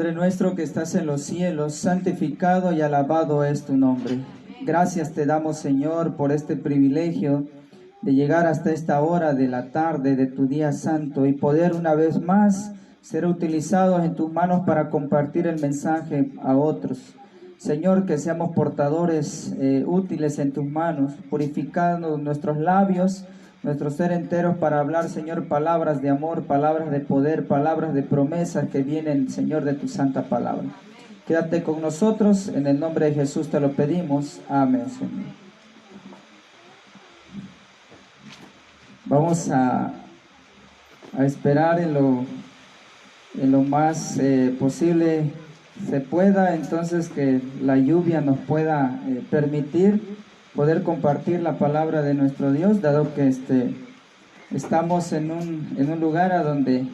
Padre nuestro que estás en los cielos, santificado y alabado es tu nombre. Gracias te damos, Señor, por este privilegio de llegar hasta esta hora de la tarde de tu día santo y poder una vez más ser utilizados en tus manos para compartir el mensaje a otros. Señor, que seamos portadores útiles en tus manos, purificando nuestros labios, nuestro ser enteros para hablar, Señor, palabras de amor, palabras de poder, palabras de promesas que vienen, Señor, de tu santa palabra. Quédate con nosotros, en el nombre de Jesús te lo pedimos. Amén, Señor. Vamos a esperar en lo más posible se pueda, entonces que la lluvia nos pueda permitir poder compartir la palabra de nuestro Dios, dado que estamos en un lugar a donde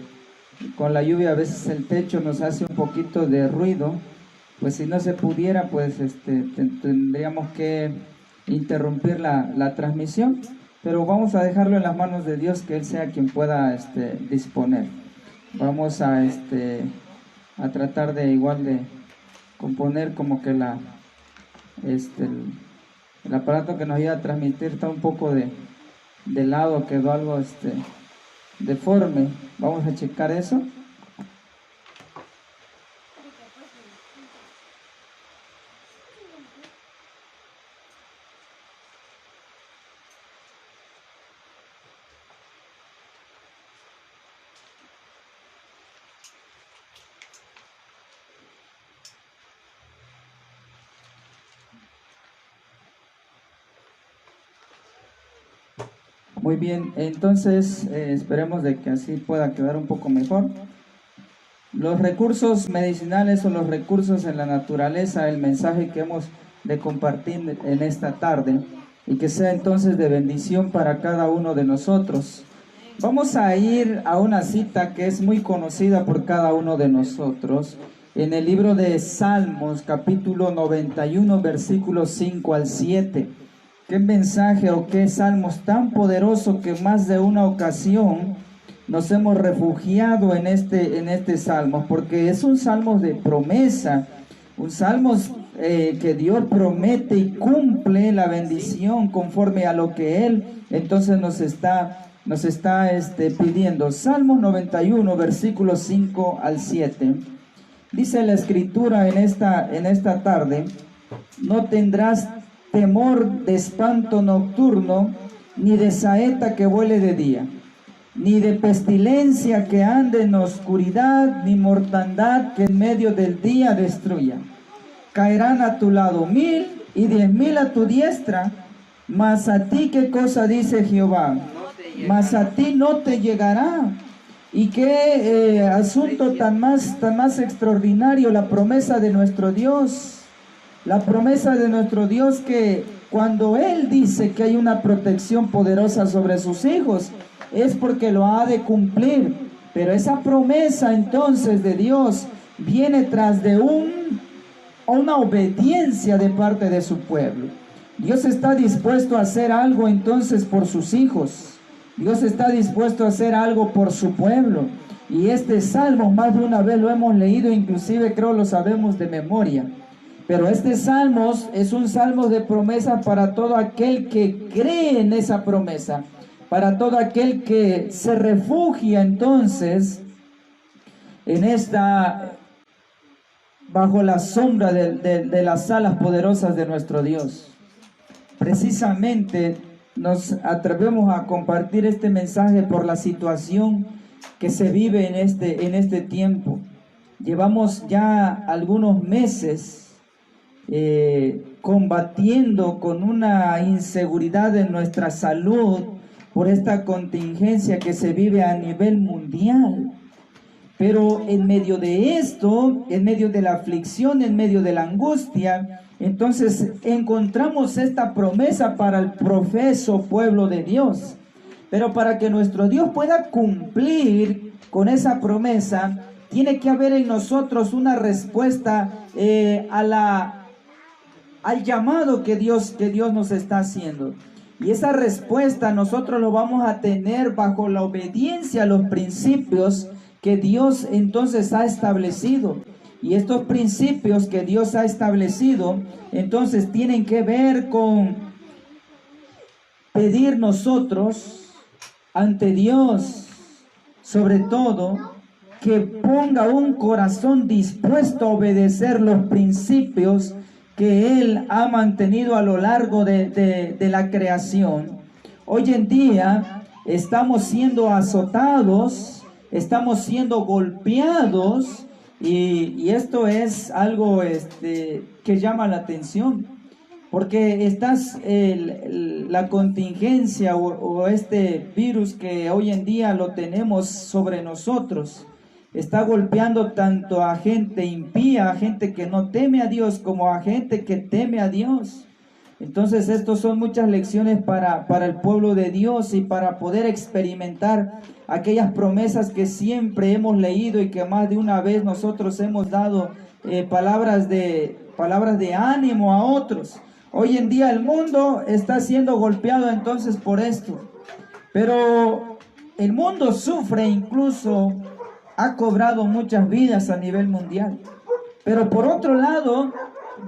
con la lluvia a veces el techo nos hace un poquito de ruido. Pues si no se pudiera, pues tendríamos que interrumpir la transmisión, pero vamos a dejarlo en las manos de Dios, que Él sea quien pueda disponer. Vamos a tratar de igual de componer como que el aparato que nos iba a transmitir está un poco de lado, quedó algo deforme. Vamos a checar eso. Muy bien, entonces esperemos de que así pueda quedar un poco mejor. Los recursos medicinales o los recursos en la naturaleza, el mensaje que hemos de compartir en esta tarde, y que sea entonces de bendición para cada uno de nosotros. Vamos a ir a una cita que es muy conocida por cada uno de nosotros, en el libro de Salmos, capítulo 91, versículos 5 al 7. Qué mensaje o qué salmos tan poderoso que más de una ocasión nos hemos refugiado en este salmo, porque es un salmo de promesa, un salmo que Dios promete y cumple la bendición conforme a lo que Él entonces nos está pidiendo. Salmos 91, versículos 5 al 7. Dice la Escritura en esta tarde: no tendrás temor de espanto nocturno, ni de saeta que vuele de día, ni de pestilencia que ande en oscuridad, ni mortandad que en medio del día destruya. Caerán a tu lado 1000 y 10.000 a tu diestra, mas a ti, ¿qué cosa dice Jehová? Mas a ti no te llegará. Y qué asunto tan más extraordinario, la promesa de nuestro Dios. La promesa de nuestro Dios, que cuando Él dice que hay una protección poderosa sobre sus hijos, es porque lo ha de cumplir. Pero esa promesa entonces de Dios viene tras de una obediencia de parte de su pueblo. Dios está dispuesto a hacer algo entonces por sus hijos. Dios está dispuesto a hacer algo por su pueblo. Y este salmo más de una vez lo hemos leído, inclusive creo lo sabemos de memoria. Pero este salmo es un salmo de promesa para todo aquel que cree en esa promesa, para todo aquel que se refugia entonces bajo la sombra de las alas poderosas de nuestro Dios. Precisamente nos atrevemos a compartir este mensaje por la situación que se vive en este tiempo. Llevamos ya algunos meses combatiendo con una inseguridad en nuestra salud por esta contingencia que se vive a nivel mundial. Pero en medio de esto, en medio de la aflicción, en medio de la angustia, entonces encontramos esta promesa para el profeso pueblo de Dios. Pero para que nuestro Dios pueda cumplir con esa promesa, tiene que haber en nosotros una respuesta al llamado que Dios nos está haciendo. Y esa respuesta nosotros lo vamos a tener bajo la obediencia a los principios que Dios entonces ha establecido. Y estos principios que Dios ha establecido, entonces tienen que ver con pedir nosotros ante Dios, sobre todo, que ponga un corazón dispuesto a obedecer los principios que Él ha mantenido a lo largo de la creación. Hoy en día estamos siendo azotados, estamos siendo golpeados, y esto es algo que llama la atención, porque la contingencia o este virus que hoy en día lo tenemos sobre nosotros, está golpeando tanto a gente impía, a gente que no teme a Dios, como a gente que teme a Dios. Entonces estos son muchas lecciones para el pueblo de Dios y para poder experimentar aquellas promesas que siempre hemos leído y que más de una vez nosotros hemos dado palabras de ánimo a otros. Hoy en día el mundo está siendo golpeado entonces por esto, pero el mundo sufre, incluso ha cobrado muchas vidas a nivel mundial. Pero por otro lado,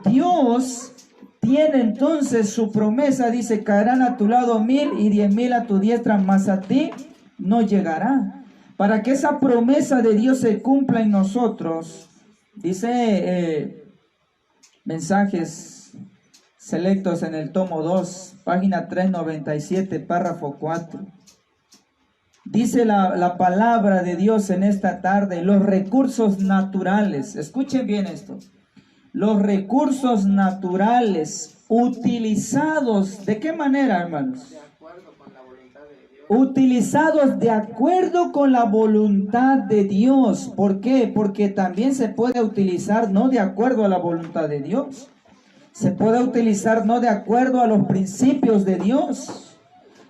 Dios tiene entonces su promesa, dice: caerán a tu lado 1000 y 10,000 a tu diestra, mas a ti no llegará. Para que esa promesa de Dios se cumpla en nosotros, dice Mensajes Selectos en el tomo 2, página 397, párrafo 4. Dice la palabra de Dios en esta tarde: los recursos naturales, escuchen bien esto, los recursos naturales utilizados, ¿de qué manera, hermanos? De acuerdo con la voluntad de Dios. Utilizados de acuerdo con la voluntad de Dios. ¿Por qué? Porque también se puede utilizar no de acuerdo a la voluntad de Dios. Se puede utilizar no de acuerdo a los principios de Dios.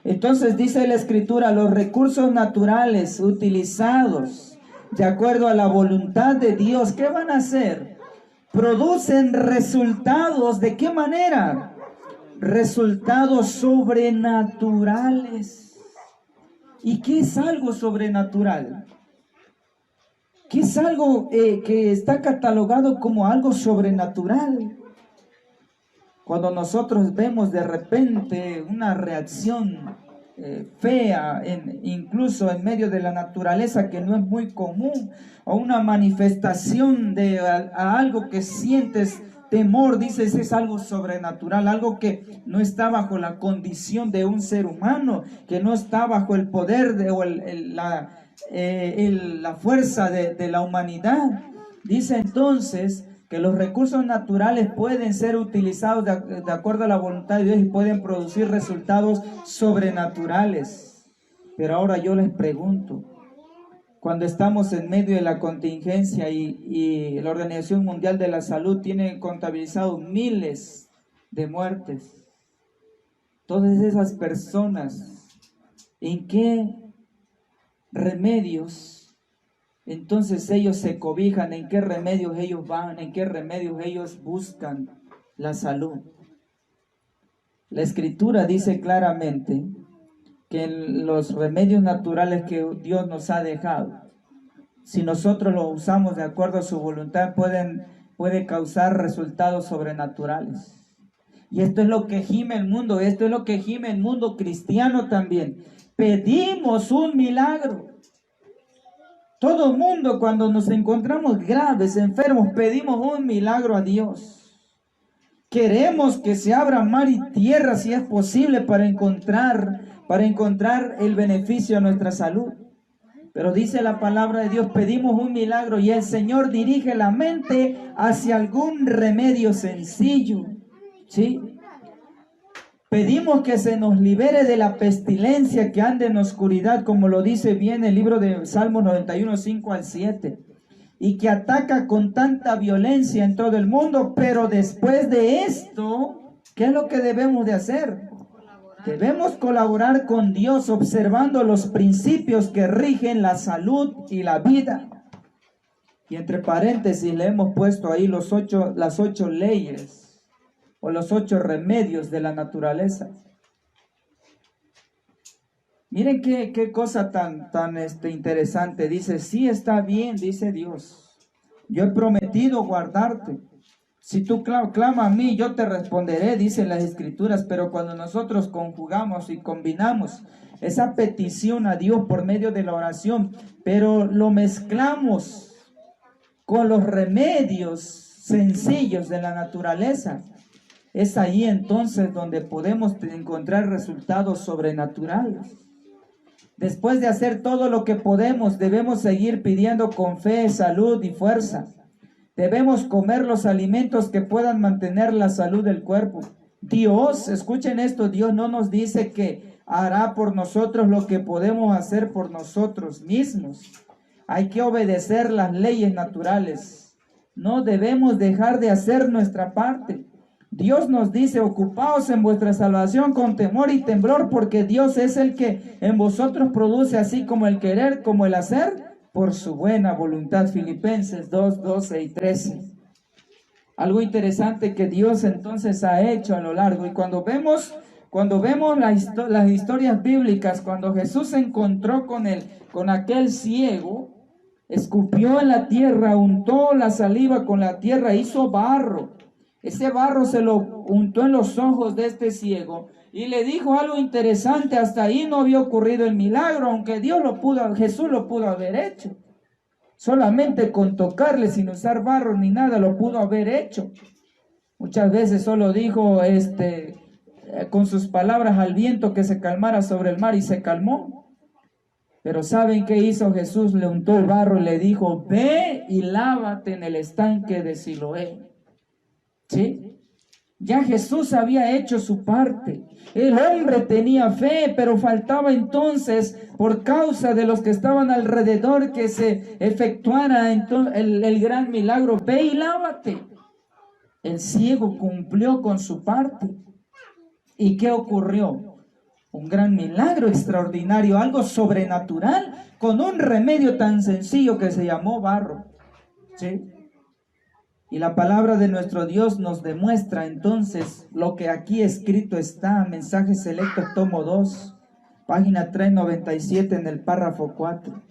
Entonces dice la Escritura: los recursos naturales utilizados de acuerdo a la voluntad de Dios, ¿qué van a hacer? Producen resultados. ¿De qué manera? Resultados sobrenaturales. ¿Y qué es algo sobrenatural? ¿Qué es algo que está catalogado como algo sobrenatural? Cuando nosotros vemos de repente una reacción fea, incluso en medio de la naturaleza, que no es muy común, o una manifestación a algo que sientes temor, dices es algo sobrenatural, algo que no está bajo la condición de un ser humano, que no está bajo el poder o la fuerza de la humanidad. Dice entonces que los recursos naturales pueden ser utilizados de acuerdo a la voluntad de Dios y pueden producir resultados sobrenaturales. Pero ahora yo les pregunto, cuando estamos en medio de la contingencia y la Organización Mundial de la Salud tiene contabilizado miles de muertes, todas esas personas, ¿en qué remedios entonces ellos se cobijan? ¿En qué remedios ellos van? ¿En qué remedios ellos buscan la salud? La Escritura dice claramente que los remedios naturales que Dios nos ha dejado, si nosotros los usamos de acuerdo a su voluntad, puede causar resultados sobrenaturales. Y esto es lo que gime el mundo, esto es lo que gime el mundo cristiano también. Pedimos un milagro. Todo mundo, cuando nos encontramos graves, enfermos, pedimos un milagro a Dios. Queremos que se abra mar y tierra, si es posible, para encontrar el beneficio a nuestra salud. Pero dice la palabra de Dios: pedimos un milagro, y el Señor dirige la mente hacia algún remedio sencillo, ¿sí? Pedimos que se nos libere de la pestilencia que anda en oscuridad, como lo dice bien el libro de Salmos 91, 5 al 7, y que ataca con tanta violencia en todo el mundo. Pero después de esto, ¿qué es lo que debemos de hacer? Debemos colaborar con Dios, observando los principios que rigen la salud y la vida. Y entre paréntesis le hemos puesto ahí las 8 leyes o los 8 remedios de la naturaleza. Miren qué cosa tan interesante. Dice: sí, está bien, dice Dios, Yo he prometido guardarte. Si tú clama a mí, yo te responderé, dicen las Escrituras. Pero cuando nosotros conjugamos y combinamos esa petición a Dios por medio de la oración, pero lo mezclamos con los remedios sencillos de la naturaleza, es ahí entonces donde podemos encontrar resultados sobrenaturales. Después de hacer todo lo que podemos, debemos seguir pidiendo con fe, salud y fuerza. Debemos comer los alimentos que puedan mantener la salud del cuerpo. Dios, escuchen esto, Dios no nos dice que hará por nosotros lo que podemos hacer por nosotros mismos. Hay que obedecer las leyes naturales. No debemos dejar de hacer nuestra parte. Dios nos dice, ocupaos en vuestra salvación con temor y temblor, porque Dios es el que en vosotros produce así como el querer como el hacer, por su buena voluntad. Filipenses 2, 12 y 13. Algo interesante que Dios entonces ha hecho a lo largo. Y cuando vemos las historias bíblicas, cuando Jesús se encontró con aquel ciego, escupió en la tierra, untó la saliva con la tierra, hizo barro. Ese barro se lo untó en los ojos de este ciego y le dijo algo interesante. Hasta ahí no había ocurrido el milagro, aunque Jesús lo pudo haber hecho. Solamente con tocarle, sin usar barro ni nada, lo pudo haber hecho. Muchas veces solo dijo con sus palabras al viento que se calmara sobre el mar y se calmó. Pero ¿saben qué hizo Jesús? Le untó el barro y le dijo, ve y lávate en el estanque de Siloé. ¿Sí? Ya Jesús había hecho su parte. El hombre tenía fe, pero faltaba entonces, por causa de los que estaban alrededor, que se efectuara entonces el gran milagro. Ve y lávate. El ciego cumplió con su parte. ¿Y qué ocurrió? Un gran milagro extraordinario, algo sobrenatural, con un remedio tan sencillo que se llamó barro. ¿Sí? Y la palabra de nuestro Dios nos demuestra entonces lo que aquí escrito está, Mensajes Selectos, tomo 2, página 397 en el párrafo 4.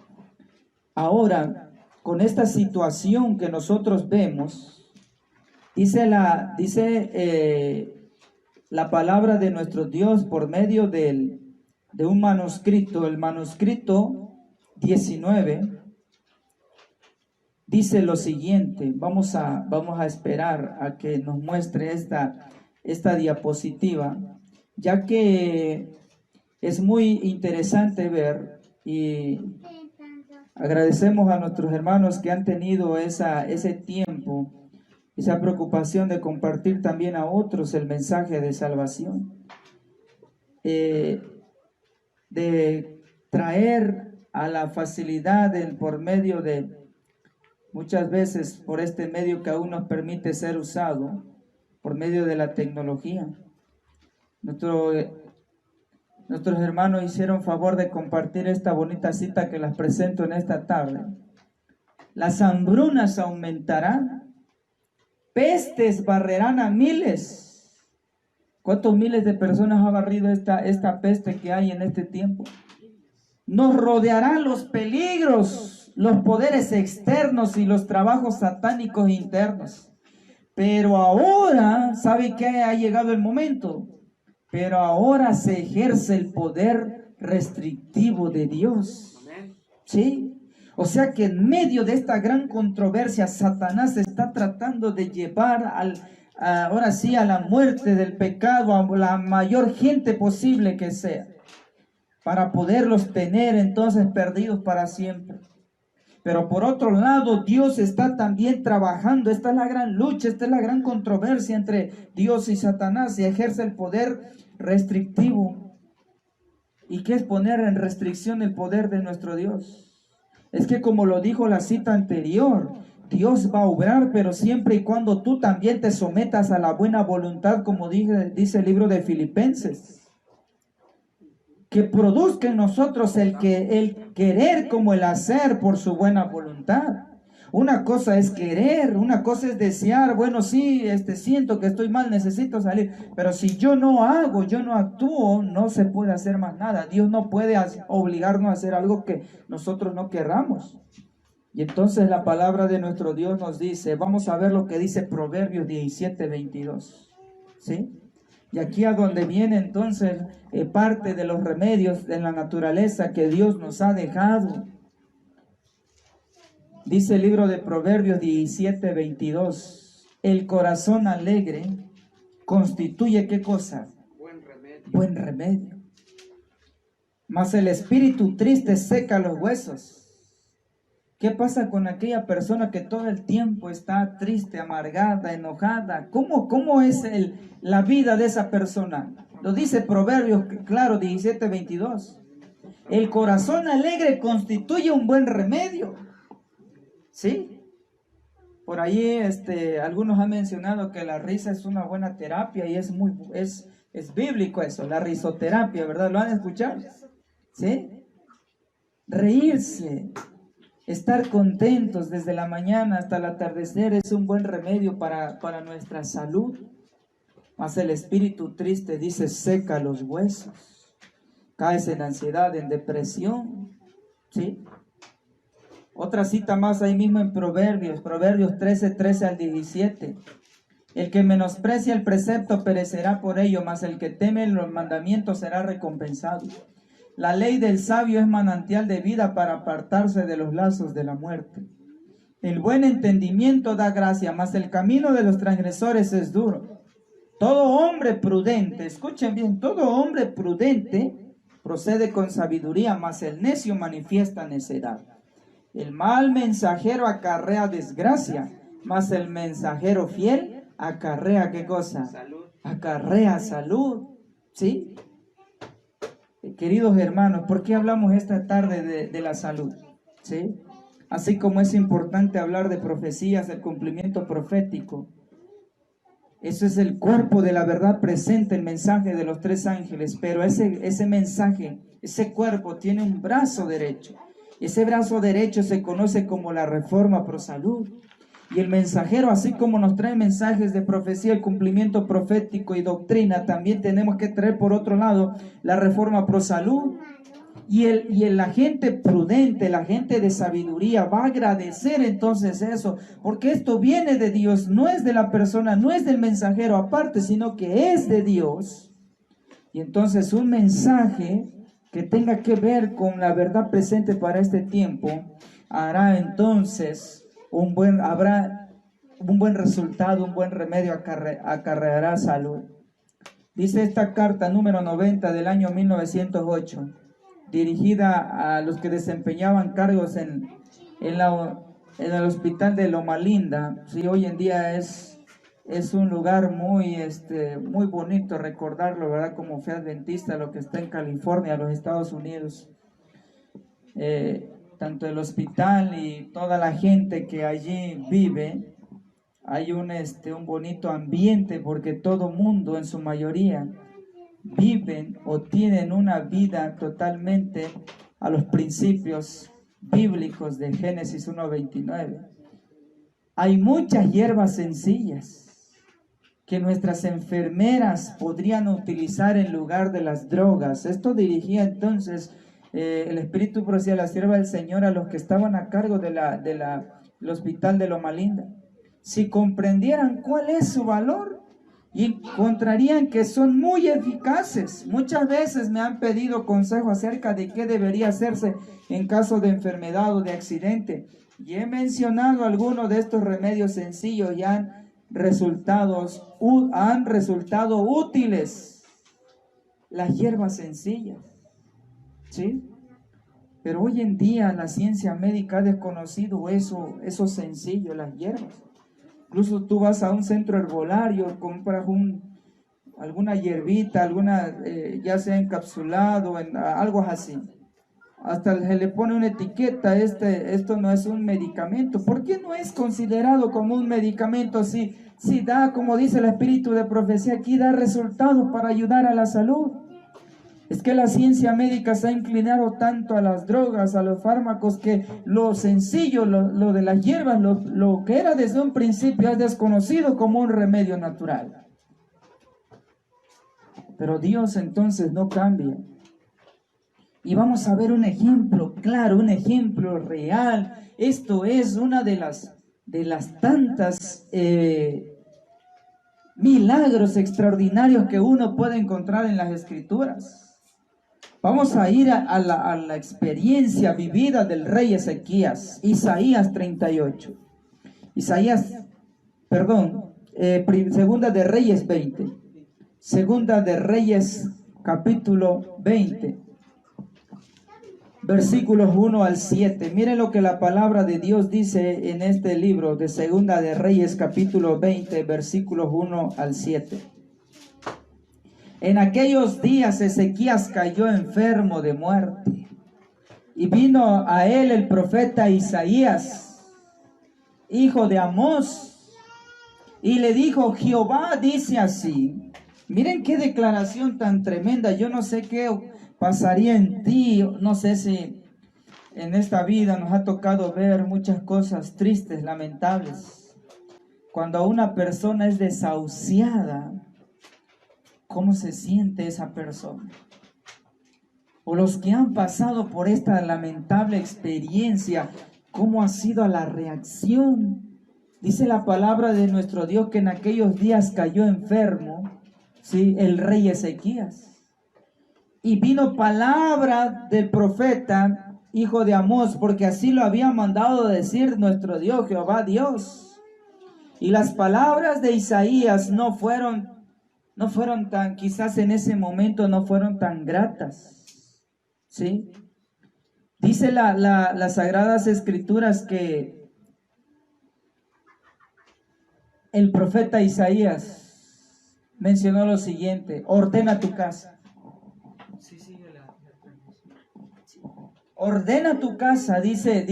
Ahora, con esta situación que nosotros vemos, dice la palabra de nuestro Dios por medio de un manuscrito, el manuscrito 19, dice lo siguiente. Vamos a esperar a que nos muestre esta diapositiva, ya que es muy interesante ver, y agradecemos a nuestros hermanos que han tenido ese tiempo, esa preocupación de compartir también a otros el mensaje de salvación, de traer a la facilidad por medio de, muchas veces por este medio que aún nos permite ser usado, por medio de la tecnología. Nuestros hermanos hicieron favor de compartir esta bonita cita que las presento en esta tarde. Las hambrunas aumentarán, pestes barrerán a miles. ¿Cuántos miles de personas ha barrido esta peste que hay en este tiempo? Nos rodearán los peligros, los poderes externos y los trabajos satánicos internos. Pero ahora, ¿sabe qué? Ha llegado el momento. Pero ahora se ejerce el poder restrictivo de Dios. ¿Sí? O sea que en medio de esta gran controversia, Satanás está tratando de llevar ahora sí a la muerte del pecado a la mayor gente posible que sea, para poderlos tener entonces perdidos para siempre. Pero por otro lado, Dios está también trabajando. Esta es la gran lucha, esta es la gran controversia entre Dios y Satanás, y ejerce el poder restrictivo. ¿Y qué es poner en restricción el poder de nuestro Dios? Es que, como lo dijo la cita anterior, Dios va a obrar, pero siempre y cuando tú también te sometas a la buena voluntad, como dice el libro de Filipenses. Que produzca en nosotros el querer como el hacer por su buena voluntad. Una cosa es querer, una cosa es desear. Bueno, sí, siento que estoy mal, necesito salir. Pero si yo no hago, yo no actúo, no se puede hacer más nada. Dios no puede obligarnos a hacer algo que nosotros no querramos. Y entonces la palabra de nuestro Dios nos dice, vamos a ver lo que dice Proverbios 17:22, ¿sí? Y aquí a donde viene entonces parte de los remedios de la naturaleza que Dios nos ha dejado. Dice el libro de Proverbios 17:22, el corazón alegre constituye ¿qué cosa? Buen remedio. Buen remedio. Mas el espíritu triste seca los huesos. ¿Qué pasa con aquella persona que todo el tiempo está triste, amargada, enojada? ¿Cómo es la vida de esa persona? Lo dice Proverbios, claro, 17:22. El corazón alegre constituye un buen remedio. ¿Sí? Por ahí algunos han mencionado que la risa es una buena terapia y es bíblico eso, la risoterapia, ¿verdad? ¿Lo han escuchado? ¿Sí? Reírse, estar contentos desde la mañana hasta el atardecer es un buen remedio para nuestra salud. Mas el espíritu triste, dice, seca los huesos. Caes en ansiedad, en depresión. ¿Sí? Otra cita más ahí mismo en Proverbios 13 al 17. El que menosprecia el precepto perecerá por ello, mas el que teme los mandamientos será recompensado. La ley del sabio es manantial de vida para apartarse de los lazos de la muerte. El buen entendimiento da gracia, mas el camino de los transgresores es duro. Todo hombre prudente, escuchen bien, todo hombre prudente procede con sabiduría, mas el necio manifiesta necedad. El mal mensajero acarrea desgracia, mas el mensajero fiel acarrea ¿qué cosa? Salud. Acarrea salud. ¿Sí? Queridos hermanos, ¿por qué hablamos esta tarde de la salud? ¿Sí? Así como es importante hablar de profecías, del cumplimiento profético. Eso es el cuerpo de la verdad presente, el mensaje de los tres ángeles, pero ese mensaje, ese cuerpo tiene un brazo derecho. Ese brazo derecho se conoce como la Reforma Pro Salud. Y el mensajero, así como nos trae mensajes de profecía, el cumplimiento profético y doctrina, también tenemos que traer por otro lado la Reforma Pro Salud. Y la gente prudente, la gente de sabiduría va a agradecer entonces eso, porque esto viene de Dios, no es de la persona, no es del mensajero aparte, sino que es de Dios. Y entonces un mensaje que tenga que ver con la verdad presente para este tiempo, hará entonces habrá un buen resultado, un buen remedio, acarreará salud. Dice esta carta número 90 del año 1908, dirigida a los que desempeñaban cargos en el hospital de Loma Linda. Sí, hoy en día es un lugar muy bonito recordarlo, ¿verdad? Como fe adventista, lo que está en California, los Estados Unidos. Tanto el hospital y toda la gente que allí vive, hay un bonito ambiente porque todo mundo en su mayoría viven o tienen una vida totalmente a los principios bíblicos de Génesis 1:29. Hay muchas hierbas sencillas que nuestras enfermeras podrían utilizar en lugar de las drogas. Esto dirigía entonces el Espíritu procedía la sierva del Señor a los que estaban a cargo del hospital de Loma Linda. Si comprendieran cuál es su valor, encontrarían que son muy eficaces. Muchas veces me han pedido consejo acerca de qué debería hacerse en caso de enfermedad o de accidente. Y he mencionado algunos de estos remedios sencillos y han resultado útiles. Las hierbas sencillas. ¿Sí? Pero hoy en día la ciencia médica ha desconocido eso sencillo, las hierbas. Incluso tú vas a un centro herbolario, compras alguna hierbita, ya sea encapsulado, algo así. Hasta se le pone una etiqueta, esto no es un medicamento. ¿Por qué no es considerado como un medicamento? Si da, como dice el espíritu de profecía aquí, da resultados para ayudar a la salud. Es que la ciencia médica se ha inclinado tanto a las drogas, a los fármacos, que lo sencillo, lo de las hierbas, lo que era desde un principio es desconocido como un remedio natural. Pero Dios entonces no cambia. Y vamos a ver un ejemplo claro, un ejemplo real. Esto es una de las tantas milagros extraordinarios que uno puede encontrar en las Escrituras. Vamos a ir a la experiencia vivida del rey Ezequías, Isaías 38. Segunda de Reyes 20. Segunda de Reyes capítulo 20. Versículos 1 al 7. Miren lo que la palabra de Dios dice en este libro de Segunda de Reyes capítulo 20, versículos 1 al 7. En aquellos días Ezequías cayó enfermo de muerte, y vino a él el profeta Isaías, hijo de Amós, y le dijo: Jehová dice así. Miren qué declaración tan tremenda. Yo no sé qué pasaría en ti, no sé si en esta vida nos ha tocado ver muchas cosas tristes, lamentables. Cuando una persona es desahuciada, ¿cómo se siente esa persona? O los que han pasado por esta lamentable experiencia, ¿cómo ha sido la reacción? Dice la palabra de nuestro Dios que en aquellos días cayó enfermo, ¿sí?, el rey Ezequías. Y vino palabra del profeta, hijo de Amós, porque así lo había mandado decir nuestro Dios, Jehová Dios. Y las palabras de Isaías no fueron tan, quizás en ese momento no fueron tan gratas, ¿sí? Dice las Sagradas Escrituras que el profeta Isaías mencionó lo siguiente: ordena tu casa. Ordena tu casa, dice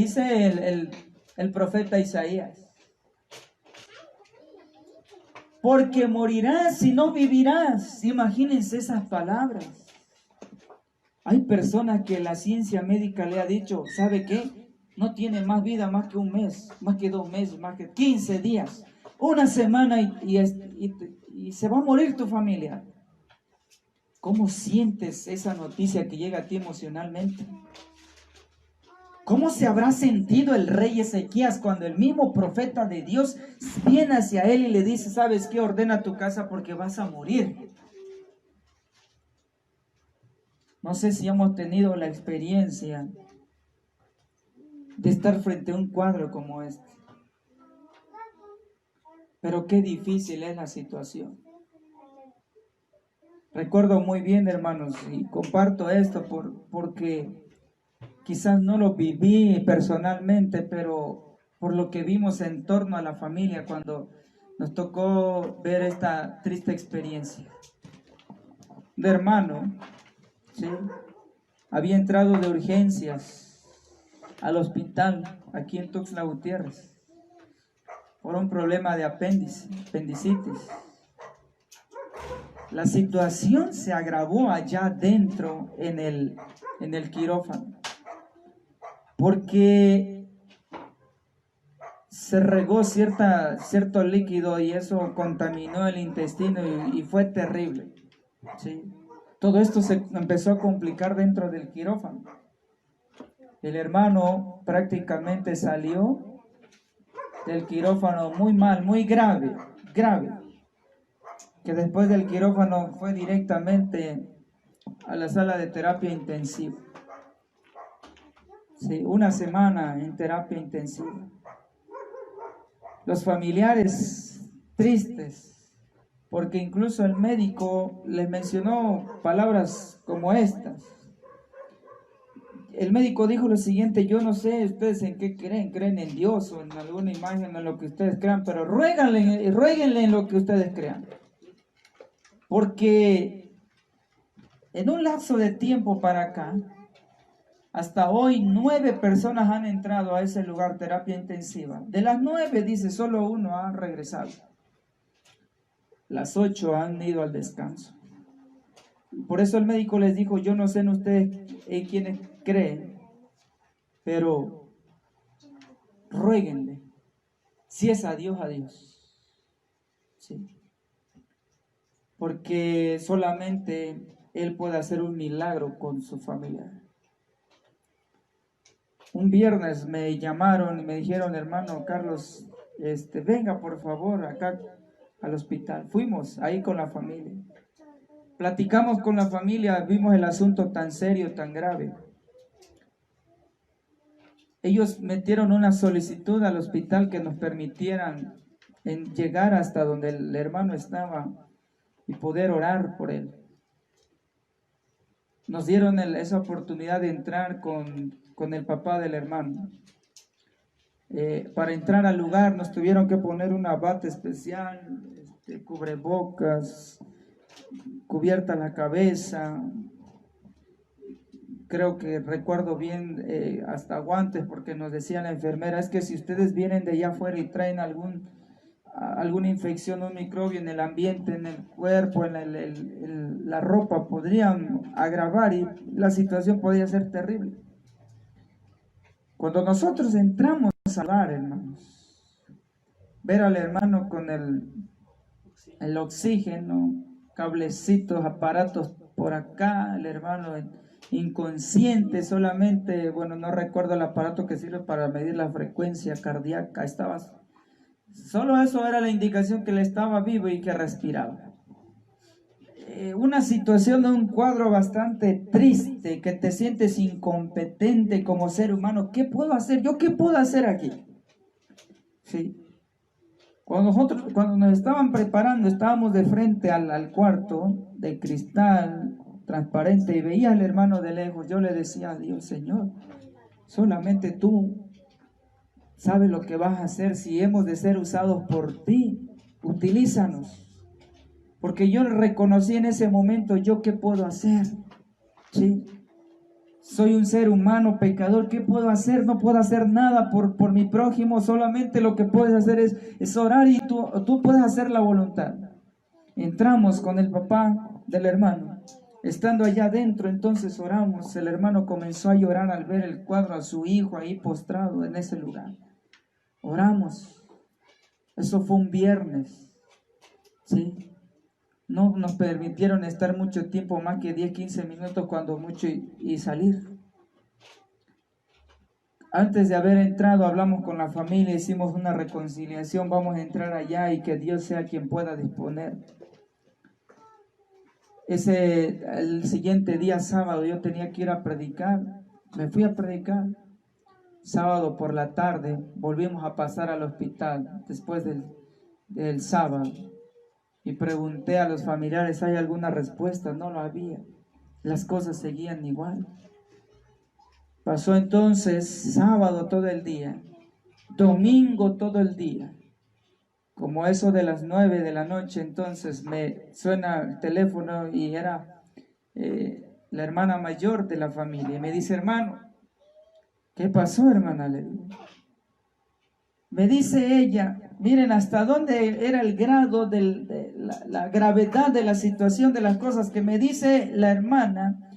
el profeta Isaías. Porque morirás y no vivirás. Imagínense esas palabras. Hay personas que la ciencia médica le ha dicho: ¿sabe qué? No tiene más vida más que un mes, más que 2 meses, más que 15 días, una semana y se va a morir tu familia. ¿Cómo sientes esa noticia que llega a ti emocionalmente? ¿Cómo se habrá sentido el rey Ezequías cuando el mismo profeta de Dios viene hacia él y le dice: ¿sabes qué? Ordena tu casa porque vas a morir? No sé si hemos tenido la experiencia de estar frente a un cuadro como este, pero qué difícil es la situación. Recuerdo muy bien, hermanos, y comparto esto porque quizás no lo viví personalmente, pero por lo que vimos en torno a la familia cuando nos tocó ver esta triste experiencia. De hermano, ¿sí?, había entrado de urgencias al hospital aquí en Tuxtla Gutiérrez por un problema de apendicitis. La situación se agravó allá dentro en el quirófano, porque se regó cierto líquido y eso contaminó el intestino y fue terrible, ¿sí? Todo esto se empezó a complicar dentro del quirófano. El hermano prácticamente salió del quirófano muy mal, muy grave, que después del quirófano fue directamente a la sala de terapia intensiva. Sí, 1 semana en terapia intensiva. Los familiares tristes, porque incluso el médico les mencionó palabras como estas. El médico dijo lo siguiente: yo no sé ustedes en qué creen en Dios o en alguna imagen, en lo que ustedes crean, pero ruéguenle en lo que ustedes crean. Porque en un lapso de tiempo para acá, hasta hoy 9 personas han entrado a ese lugar, terapia intensiva. De las 9, dice, solo 1 ha regresado. Las 8 han ido al descanso. Por eso el médico les dijo: yo no sé en ustedes en quienes creen, pero ruéguenle. Si es a Dios, a Dios. Sí. Porque solamente Él puede hacer un milagro con su familia. Un viernes me llamaron y me dijeron, hermano Carlos, venga por favor acá al hospital. Fuimos ahí con la familia. Platicamos con la familia, vimos el asunto tan serio, tan grave. Ellos metieron una solicitud al hospital que nos permitieran llegar hasta donde el hermano estaba y poder orar por él. Nos dieron esa oportunidad de entrar con el papá del hermano. Para entrar al lugar nos tuvieron que poner una bata especial, cubrebocas, cubierta la cabeza, creo que recuerdo bien, hasta guantes, porque nos decía la enfermera, es que si ustedes vienen de allá afuera y traen alguna infección, un microbio en el ambiente, en el cuerpo, en la ropa, podrían agravar y la situación podría ser terrible. Cuando nosotros entramos a hablar, hermanos, ver al hermano con el oxígeno, cablecitos, aparatos por acá, el hermano inconsciente solamente, bueno, no recuerdo el aparato que sirve para medir la frecuencia cardíaca, solo eso era la indicación que le estaba vivo y que respiraba. Una situación de un cuadro bastante triste, que te sientes incompetente como ser humano. ¿Qué puedo hacer? ¿Yo qué puedo hacer aquí? Sí. Cuando nos estaban preparando, estábamos de frente al cuarto de cristal transparente y veía al hermano de lejos. Yo le decía a Dios, Señor, solamente tú sabes lo que vas a hacer. Si hemos de ser usados por ti, utilízanos. Porque yo reconocí en ese momento, ¿yo qué puedo hacer? ¿Sí? Soy un ser humano pecador, ¿qué puedo hacer? No puedo hacer nada por mi prójimo, solamente lo que puedes hacer es orar y tú puedes hacer la voluntad. Entramos con el papá del hermano, estando allá adentro, entonces oramos. El hermano comenzó a llorar al ver el cuadro a su hijo ahí postrado en ese lugar. Oramos, eso fue un viernes, ¿sí? No nos permitieron estar mucho tiempo, más que 10, 15 minutos cuando mucho y salir. Antes de haber entrado hablamos con la familia, hicimos una reconciliación, vamos a entrar allá y que Dios sea quien pueda disponer. El siguiente día, sábado, yo tenía que ir a predicar, me fui a predicar. Sábado por la tarde volvimos a pasar al hospital después del sábado. Y pregunté a los familiares, ¿hay alguna respuesta? No lo había. Las cosas seguían igual. Pasó entonces sábado todo el día, domingo todo el día. Como eso de las 9 de la noche, entonces me suena el teléfono y era la hermana mayor de la familia. Y me dice, hermano, ¿qué pasó, hermana? Me dice ella, miren hasta dónde era el grado de la gravedad de la situación de las cosas, que me dice la hermana,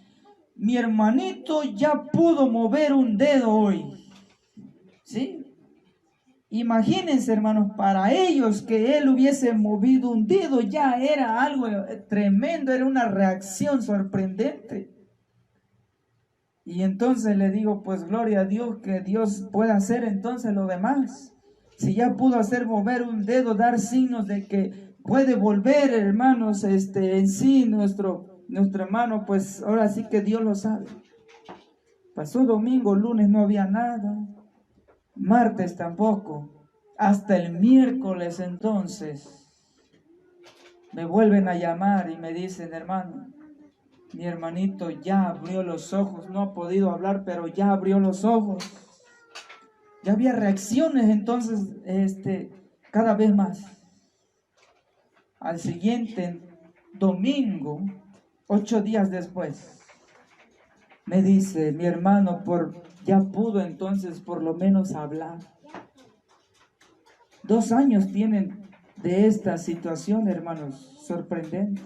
mi hermanito ya pudo mover un dedo hoy. ¿Sí? Imagínense, hermanos, para ellos que él hubiese movido un dedo ya era algo tremendo, era una reacción sorprendente. Y entonces le digo, pues gloria a Dios, que Dios pueda hacer entonces lo demás. Si ya pudo hacer mover un dedo, dar signos de que puede volver, hermanos, en sí nuestro hermano, pues ahora sí que Dios lo sabe. Pasó domingo, lunes no había nada, martes tampoco, hasta el miércoles entonces me vuelven a llamar y me dicen, hermano, mi hermanito ya abrió los ojos, no ha podido hablar, pero ya abrió los ojos. Ya había reacciones entonces, cada vez más. Al siguiente domingo, 8 días después, me dice, mi hermano, ya pudo entonces por lo menos hablar. 2 años tienen de esta situación, hermanos, sorprendente.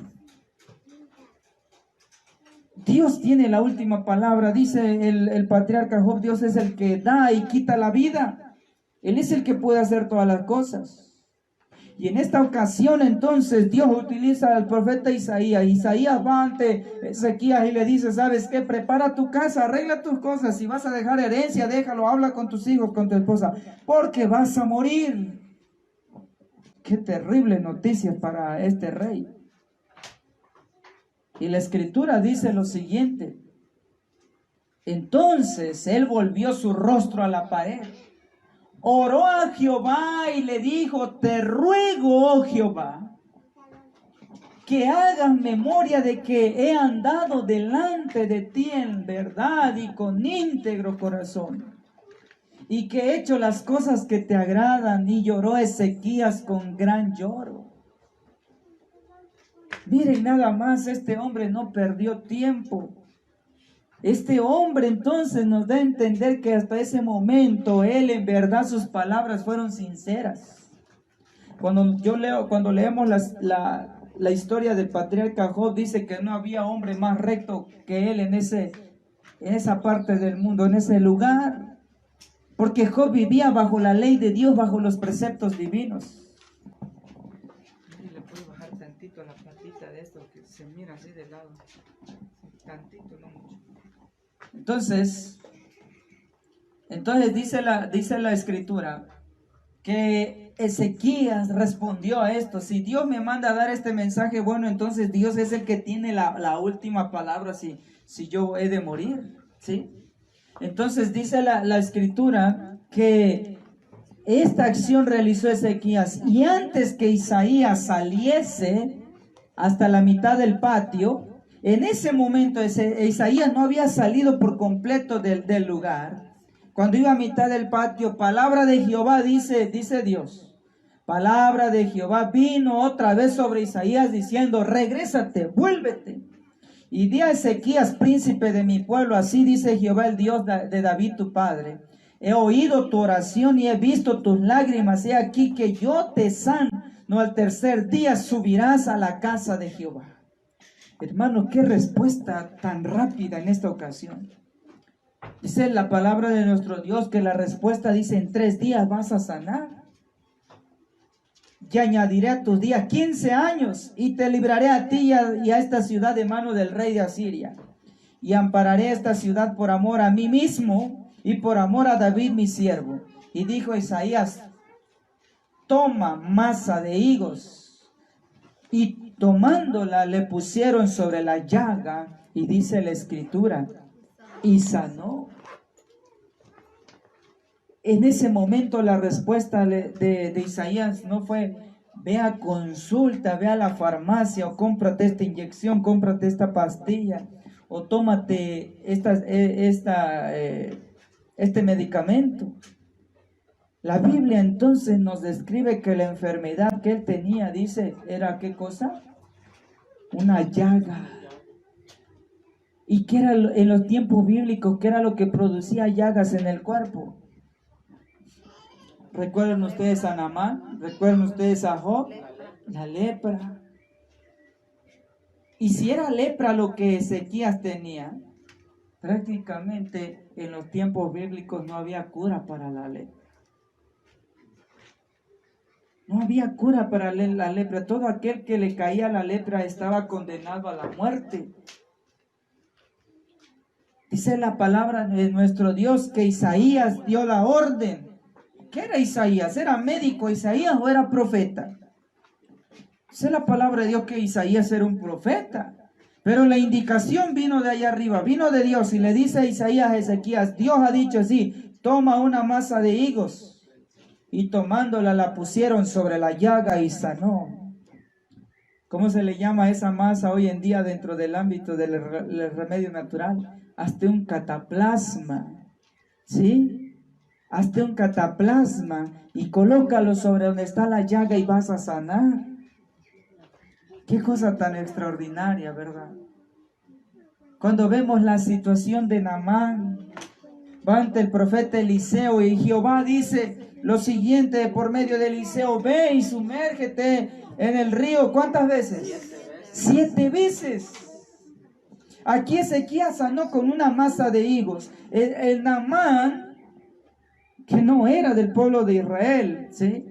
Dios tiene la última palabra, dice el patriarca Job, Dios es el que da y quita la vida. Él es el que puede hacer todas las cosas. Y en esta ocasión entonces Dios utiliza al profeta Isaías. Isaías va ante Ezequías y le dice, ¿sabes qué? Prepara tu casa, arregla tus cosas. Si vas a dejar herencia, déjalo, habla con tus hijos, con tu esposa, porque vas a morir. Qué terrible noticia para este rey. Y la escritura dice lo siguiente. Entonces él volvió su rostro a la pared, oró a Jehová y le dijo, te ruego, oh Jehová, que hagas memoria de que he andado delante de ti en verdad y con íntegro corazón, y que he hecho las cosas que te agradan. Y lloró Ezequías con gran lloro. Miren nada más, este hombre no perdió tiempo. Este hombre entonces nos da a entender que hasta ese momento él, en verdad, sus palabras fueron sinceras. Cuando leemos la historia del patriarca Job, dice que no había hombre más recto que él en esa parte del mundo, en ese lugar. Porque Job vivía bajo la ley de Dios, bajo los preceptos divinos. Le puedo bajar tantito la patita de esto, que se mira así de lado. Tantito, no mucho. Entonces dice la escritura que Ezequías respondió a esto. Si Dios me manda a dar este mensaje, bueno, entonces Dios es el que tiene la última palabra si yo he de morir, ¿sí? Entonces dice la escritura que esta acción realizó Ezequías, y antes que Isaías saliese hasta la mitad del patio, en ese momento Isaías no había salido por completo del lugar. Cuando iba a mitad del patio, palabra de Jehová, dice Dios, palabra de Jehová vino otra vez sobre Isaías diciendo, regrésate, vuélvete, y di a Ezequías, príncipe de mi pueblo, así dice Jehová, el Dios de David tu padre, he oído tu oración y he visto tus lágrimas, he aquí que yo te sano, al tercer día subirás a la casa de Jehová. Hermano, qué respuesta tan rápida en esta ocasión. Dice la palabra de nuestro Dios que la respuesta dice, en 3 días vas a sanar. Y añadiré a tus días 15 años y te libraré a ti y a esta ciudad de mano del rey de Asiria. Y ampararé esta ciudad por amor a mí mismo y por amor a David mi siervo. Y dijo Isaías, toma masa de higos. Y tomándola le pusieron sobre la llaga, y dice la escritura, y sanó. En ese momento la respuesta de Isaías no fue, ve a consulta, ve a la farmacia, o cómprate esta inyección, cómprate esta pastilla, o tómate este medicamento. La Biblia entonces nos describe que la enfermedad que él tenía, dice, ¿era qué cosa? Una llaga. ¿Y qué era en los tiempos bíblicos? ¿Qué era lo que producía llagas en el cuerpo? ¿Recuerdan ustedes a Naamán? ¿Recuerdan ustedes a Job? La lepra. Y si era lepra lo que Ezequías tenía, prácticamente en los tiempos bíblicos no había cura para la lepra. No había cura para la lepra. Todo aquel que le caía la lepra estaba condenado a la muerte. Dice la palabra de nuestro Dios que Isaías dio la orden. ¿Qué era Isaías? ¿Era médico Isaías o era profeta? Dice la palabra de Dios que Isaías era un profeta. Pero la indicación vino de allá arriba, vino de Dios, y le dice a Isaías a Ezequías, Dios ha dicho así, toma una masa de higos. Y tomándola la pusieron sobre la llaga y sanó. ¿Cómo se le llama a esa masa hoy en día dentro del ámbito del remedio natural? Hazte un cataplasma, ¿sí? Hazte un cataplasma y colócalo sobre donde está la llaga y vas a sanar. Qué cosa tan extraordinaria, ¿verdad? Cuando vemos la situación de Naamán, va ante el profeta Eliseo y Jehová dice lo siguiente por medio de Eliseo, ve y sumérgete en el río. ¿Cuántas veces? 7 veces. Aquí Ezequías sanó con una masa de higos. El Naamán, que no era del pueblo de Israel, ¿sí?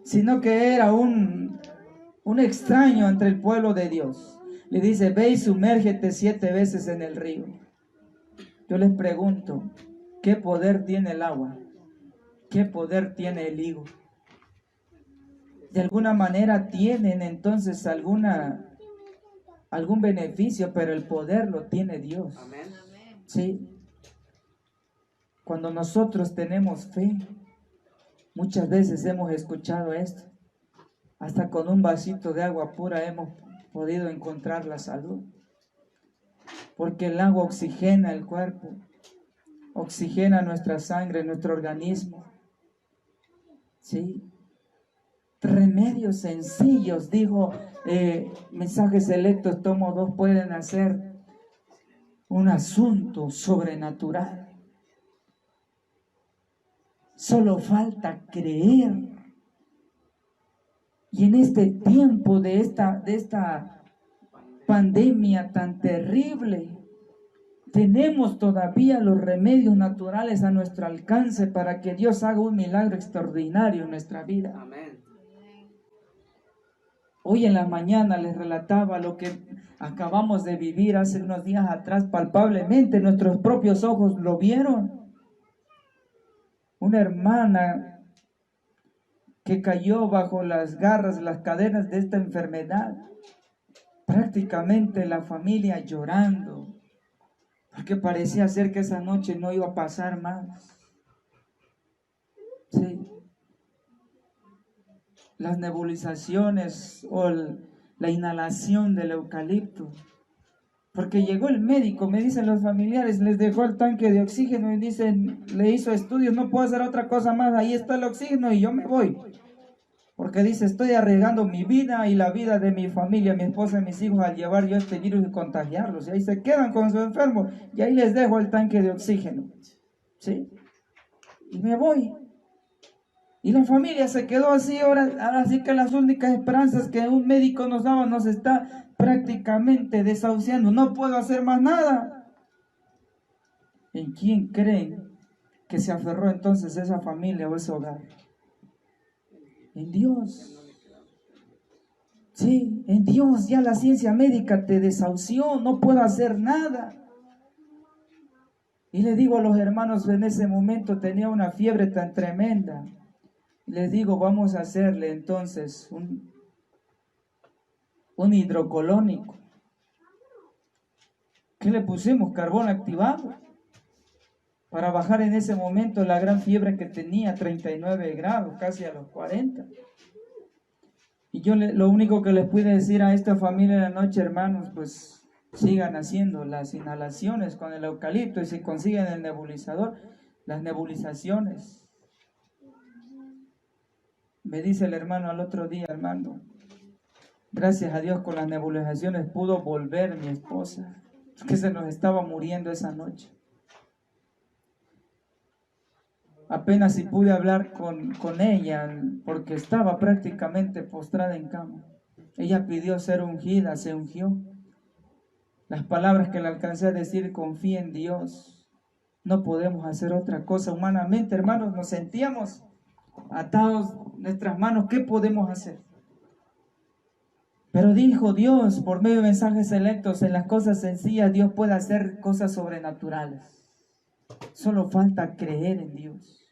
sino que era un extraño entre el pueblo de Dios. Le dice, ve y sumérgete 7 veces en el río. Yo les pregunto, ¿qué poder tiene el agua? ¿Qué poder tiene el higo? De alguna manera tienen entonces algún beneficio, pero el poder lo tiene Dios. Sí. Cuando nosotros tenemos fe, muchas veces hemos escuchado esto. Hasta con un vasito de agua pura hemos podido encontrar la salud. Porque el agua oxigena el cuerpo, oxigena nuestra sangre, nuestro organismo. ¿Sí? Remedios sencillos, dijo Mensajes Selectos, tomo 2, pueden hacer un asunto sobrenatural. Solo falta creer. Y en este tiempo de esta pandemia tan terrible, tenemos todavía los remedios naturales a nuestro alcance para que Dios haga un milagro extraordinario en nuestra vida. Amén. Hoy en la mañana les relataba lo que acabamos de vivir hace unos días atrás, palpablemente nuestros propios ojos lo vieron. Una hermana que cayó bajo las garras, las cadenas de esta enfermedad, prácticamente la familia llorando, porque parecía ser que esa noche no iba a pasar más. Sí. Las nebulizaciones o la inhalación del eucalipto, porque llegó el médico, me dicen los familiares, les dejó el tanque de oxígeno y dicen, le hizo estudios, no puedo hacer otra cosa más, ahí está el oxígeno y yo me voy, porque dice, estoy arriesgando mi vida y la vida de mi familia, mi esposa y mis hijos al llevar yo este virus y contagiarlos, y ahí se quedan con su enfermo, y ahí les dejo el tanque de oxígeno, ¿sí? Y me voy. Y la familia se quedó así, ahora sí que las únicas esperanzas que un médico nos daba nos está prácticamente desahuciando. No puedo hacer más nada. ¿En quién creen que se aferró entonces esa familia o ese hogar? En Dios. Sí, en Dios. Ya la ciencia médica te desahució, no puedo hacer nada. Y le digo a los hermanos, en ese momento tenía una fiebre tan tremenda. Les digo, vamos a hacerle entonces un hidrocolónico. ¿Qué le pusimos? Carbón activado. Para bajar en ese momento la gran fiebre que tenía, 39 grados, casi a los 40. Y yo lo único que les pude decir a esta familia de la noche, hermanos, pues sigan haciendo las inhalaciones con el eucalipto y si consiguen el nebulizador, las nebulizaciones. Me dice el hermano al otro día, hermano, gracias a Dios con las nebulizaciones pudo volver mi esposa, que se nos estaba muriendo esa noche. Apenas si pude hablar con ella, porque estaba prácticamente postrada en cama. Ella pidió ser ungida, se ungió. Las palabras que le alcancé a decir, confía en Dios. No podemos hacer otra cosa humanamente, hermanos, nos sentíamos atados nuestras manos, ¿qué podemos hacer? Pero dijo Dios, por medio de Mensajes Selectos, en las cosas sencillas Dios puede hacer cosas sobrenaturales. Solo falta creer en Dios.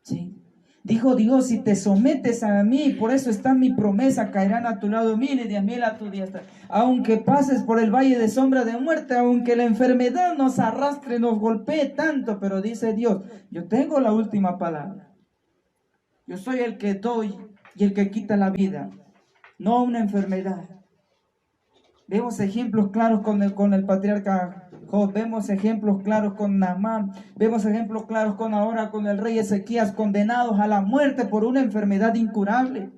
¿Sí? Dijo Dios, si te sometes a mí, por eso está mi promesa, caerán a tu lado 1000 y 10.000 a tu diestra. Aunque pases por el valle de sombra de muerte, aunque la enfermedad nos arrastre, nos golpee tanto, pero dice Dios, yo tengo la última palabra. Yo soy el que doy y el que quita la vida, no una enfermedad. Vemos ejemplos claros con el patriarca Job, vemos ejemplos claros con Naamán, vemos ejemplos claros con el rey Ezequías, condenados a la muerte por una enfermedad incurable.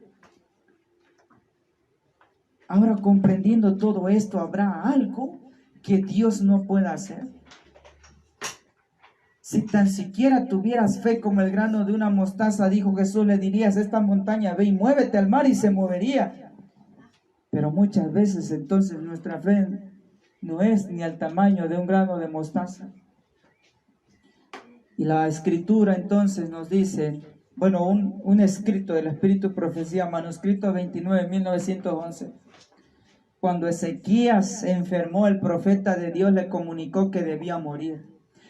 Ahora, comprendiendo todo esto, ¿habrá algo que Dios no pueda hacer? Si tan siquiera tuvieras fe como el grano de una mostaza, dijo Jesús, le dirías a esta montaña, ve y muévete al mar y se movería. Pero muchas veces entonces nuestra fe no es ni al tamaño de un grano de mostaza. Y la Escritura entonces nos dice, bueno, un escrito del Espíritu de Profecía, manuscrito 29, 1911. Cuando Ezequías se enfermó, el profeta de Dios le comunicó que debía morir.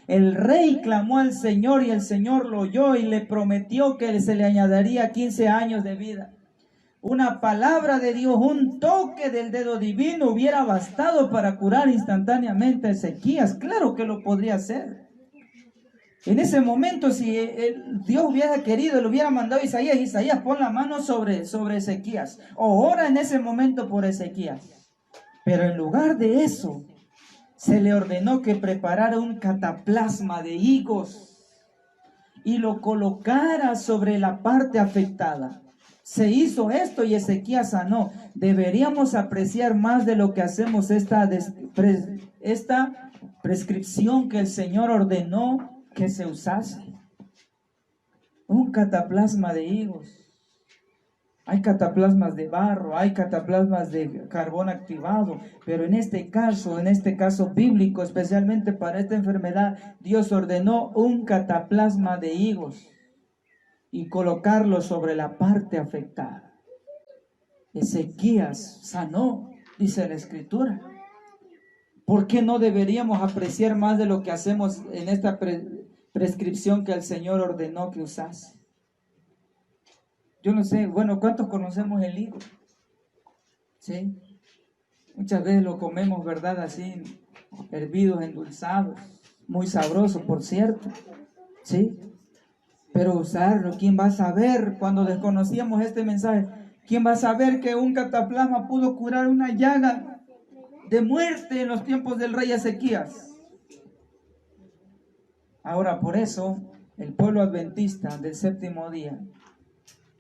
El rey clamó al Señor y el Señor lo oyó y le prometió que se le añadiría 15 años de vida. Una palabra de Dios, un toque del dedo divino hubiera bastado para curar instantáneamente a Ezequías. Claro que lo podría hacer. En ese momento, si Dios hubiera querido, le hubiera mandado a Isaías, Isaías, pon la mano sobre Ezequías, o ora en ese momento por Ezequías. Pero en lugar de eso, se le ordenó que preparara un cataplasma de higos y lo colocara sobre la parte afectada. Se hizo esto y Ezequías sanó. Deberíamos apreciar más de lo que hacemos esta prescripción que el Señor ordenó que se usase. Un cataplasma de higos. Hay cataplasmas de barro, hay cataplasmas de carbón activado, pero en este caso bíblico, especialmente para esta enfermedad, Dios ordenó un cataplasma de higos y colocarlo sobre la parte afectada. Ezequías sanó, dice la Escritura. ¿Por qué no deberíamos apreciar más de lo que hacemos en esta prescripción que el Señor ordenó que usase? Yo no sé, bueno, ¿cuántos conocemos el higo? ¿Sí? Muchas veces lo comemos, ¿verdad? Así, hervidos, endulzados, muy sabroso, por cierto. ¿Sí? Pero usarlo, ¿quién va a saber? Cuando desconocíamos este mensaje, ¿quién va a saber que un cataplasma pudo curar una llaga de muerte en los tiempos del rey Ezequías? Ahora, por eso, el pueblo adventista del séptimo día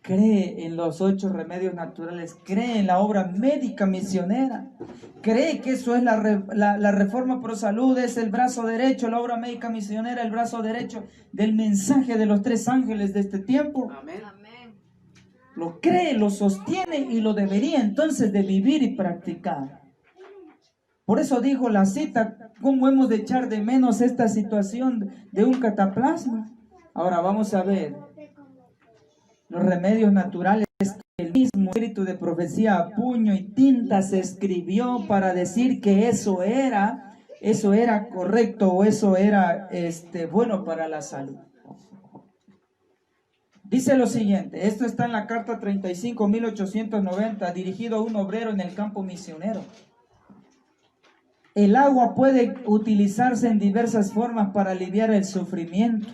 cree en los 8 remedios naturales, cree en la obra médica misionera, cree que eso es la reforma pro salud, es el brazo derecho, la obra médica misionera, el brazo derecho del mensaje de los 3 ángeles de este tiempo. Amén. Lo cree, lo sostiene y lo debería entonces de vivir y practicar. Por eso dijo la cita, ¿cómo hemos de echar de menos esta situación de un cataplasma? Ahora vamos a ver los remedios naturales que el mismo espíritu de profecía a puño y tinta se escribió para decir que eso era correcto o eso era bueno para la salud. Dice lo siguiente, esto está en la carta 35, 1890, dirigido a un obrero en el campo misionero. El agua puede utilizarse en diversas formas para aliviar el sufrimiento.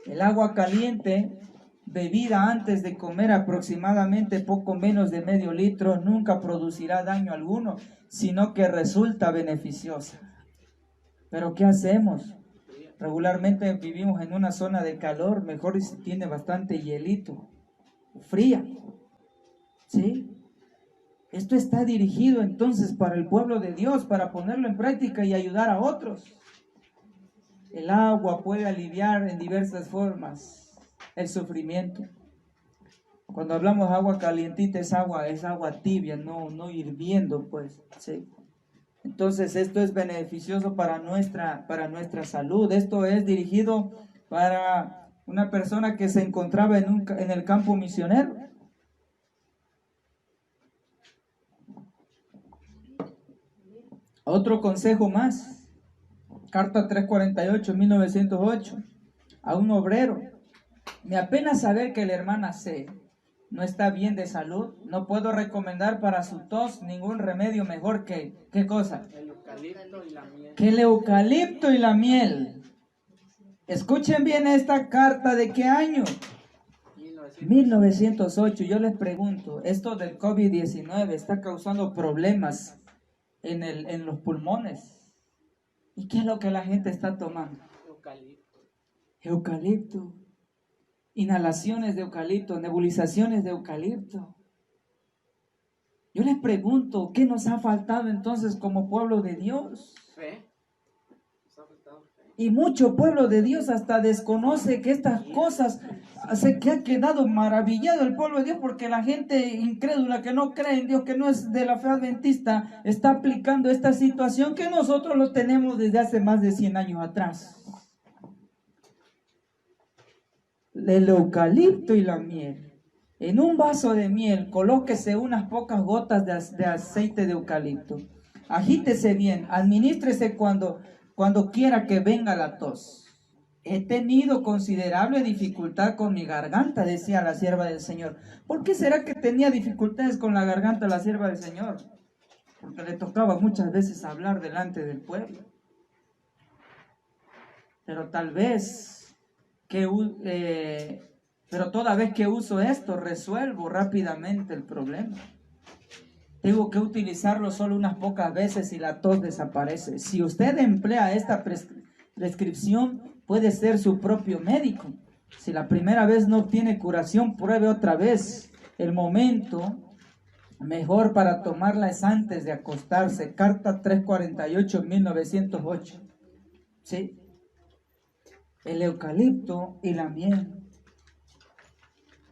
El agua caliente, bebida antes de comer aproximadamente poco menos de medio litro, nunca producirá daño alguno, sino que resulta beneficiosa. Pero ¿qué hacemos? Regularmente vivimos en una zona de calor, mejor si tiene bastante hielito, fría. ¿Sí? Esto está dirigido entonces para el pueblo de Dios, para ponerlo en práctica y ayudar a otros. El agua puede aliviar en diversas formas el sufrimiento. Cuando hablamos de agua calientita es agua tibia, no hirviendo, pues. ¿Sí? Entonces esto es beneficioso para nuestra salud. Esto es dirigido para una persona que se encontraba en el campo misionero. Otro consejo más. Carta 348, 1908. A un obrero. Me apena saber que la hermana C no está bien de salud. No puedo recomendar para su tos ningún remedio mejor que, ¿qué cosa? El eucalipto y la miel. Que el eucalipto y la miel. Escuchen bien esta carta, ¿de qué año? 1908. Yo les pregunto, esto del COVID-19 está causando problemas en los pulmones. ¿Y qué es lo que la gente está tomando? Eucalipto. Inhalaciones de eucalipto, nebulizaciones de eucalipto. Yo les pregunto, ¿qué nos ha faltado entonces como pueblo de Dios? Fe. Y mucho pueblo de Dios hasta desconoce que estas cosas, hace que ha quedado maravillado el pueblo de Dios porque la gente incrédula que no cree en Dios, que no es de la fe adventista, está aplicando esta situación que nosotros lo tenemos desde hace más de 100 años atrás. el eucalipto y la miel. En un vaso de miel, colóquese unas pocas gotas de aceite de eucalipto. Agítese bien, administrese cuando quiera que venga la tos. He tenido considerable dificultad con mi garganta, decía la sierva del Señor. ¿Por qué será que tenía dificultades con la garganta la sierva del Señor? Porque le tocaba muchas veces hablar delante del pueblo. Pero pero toda vez que uso esto, resuelvo rápidamente el problema. Tengo que utilizarlo solo unas pocas veces y la tos desaparece. Si usted emplea esta prescripción, puede ser su propio médico. Si la primera vez no obtiene curación, pruebe otra vez. El momento mejor para tomarla es antes de acostarse. Carta 348, 1908. ¿Sí? El eucalipto y la miel.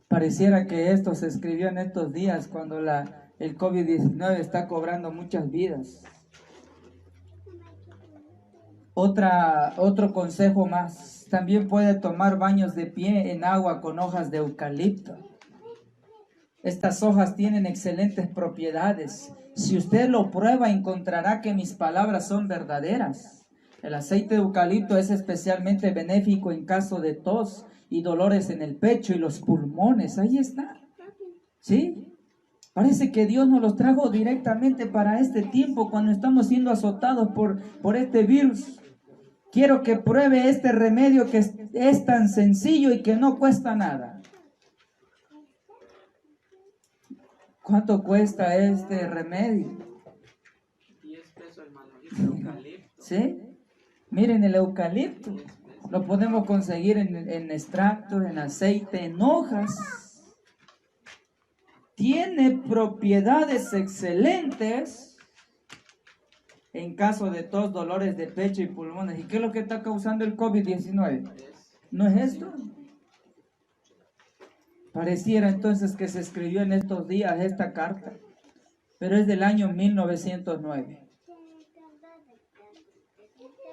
Pareciera que esto se escribió en estos días cuando el COVID-19 está cobrando muchas vidas. Otro consejo más. También puede tomar baños de pie en agua con hojas de eucalipto. Estas hojas tienen excelentes propiedades. Si usted lo prueba, encontrará que mis palabras son verdaderas. El aceite de eucalipto es especialmente benéfico en caso de tos y dolores en el pecho y los pulmones. Ahí está. ¿Sí? Parece que Dios nos los trajo directamente para este tiempo cuando estamos siendo azotados por este virus. Quiero que pruebe este remedio que es tan sencillo y que no cuesta nada. ¿Cuánto cuesta este remedio? 10 pesos el manolito de eucalipto. ¿Sí? Miren, el eucalipto lo podemos conseguir en extractos, en aceite, en hojas. Tiene propiedades excelentes en caso de tos, dolores de pecho y pulmones. ¿Y qué es lo que está causando el COVID-19? ¿No es esto? Pareciera entonces que se escribió en estos días esta carta, pero es del año 1909.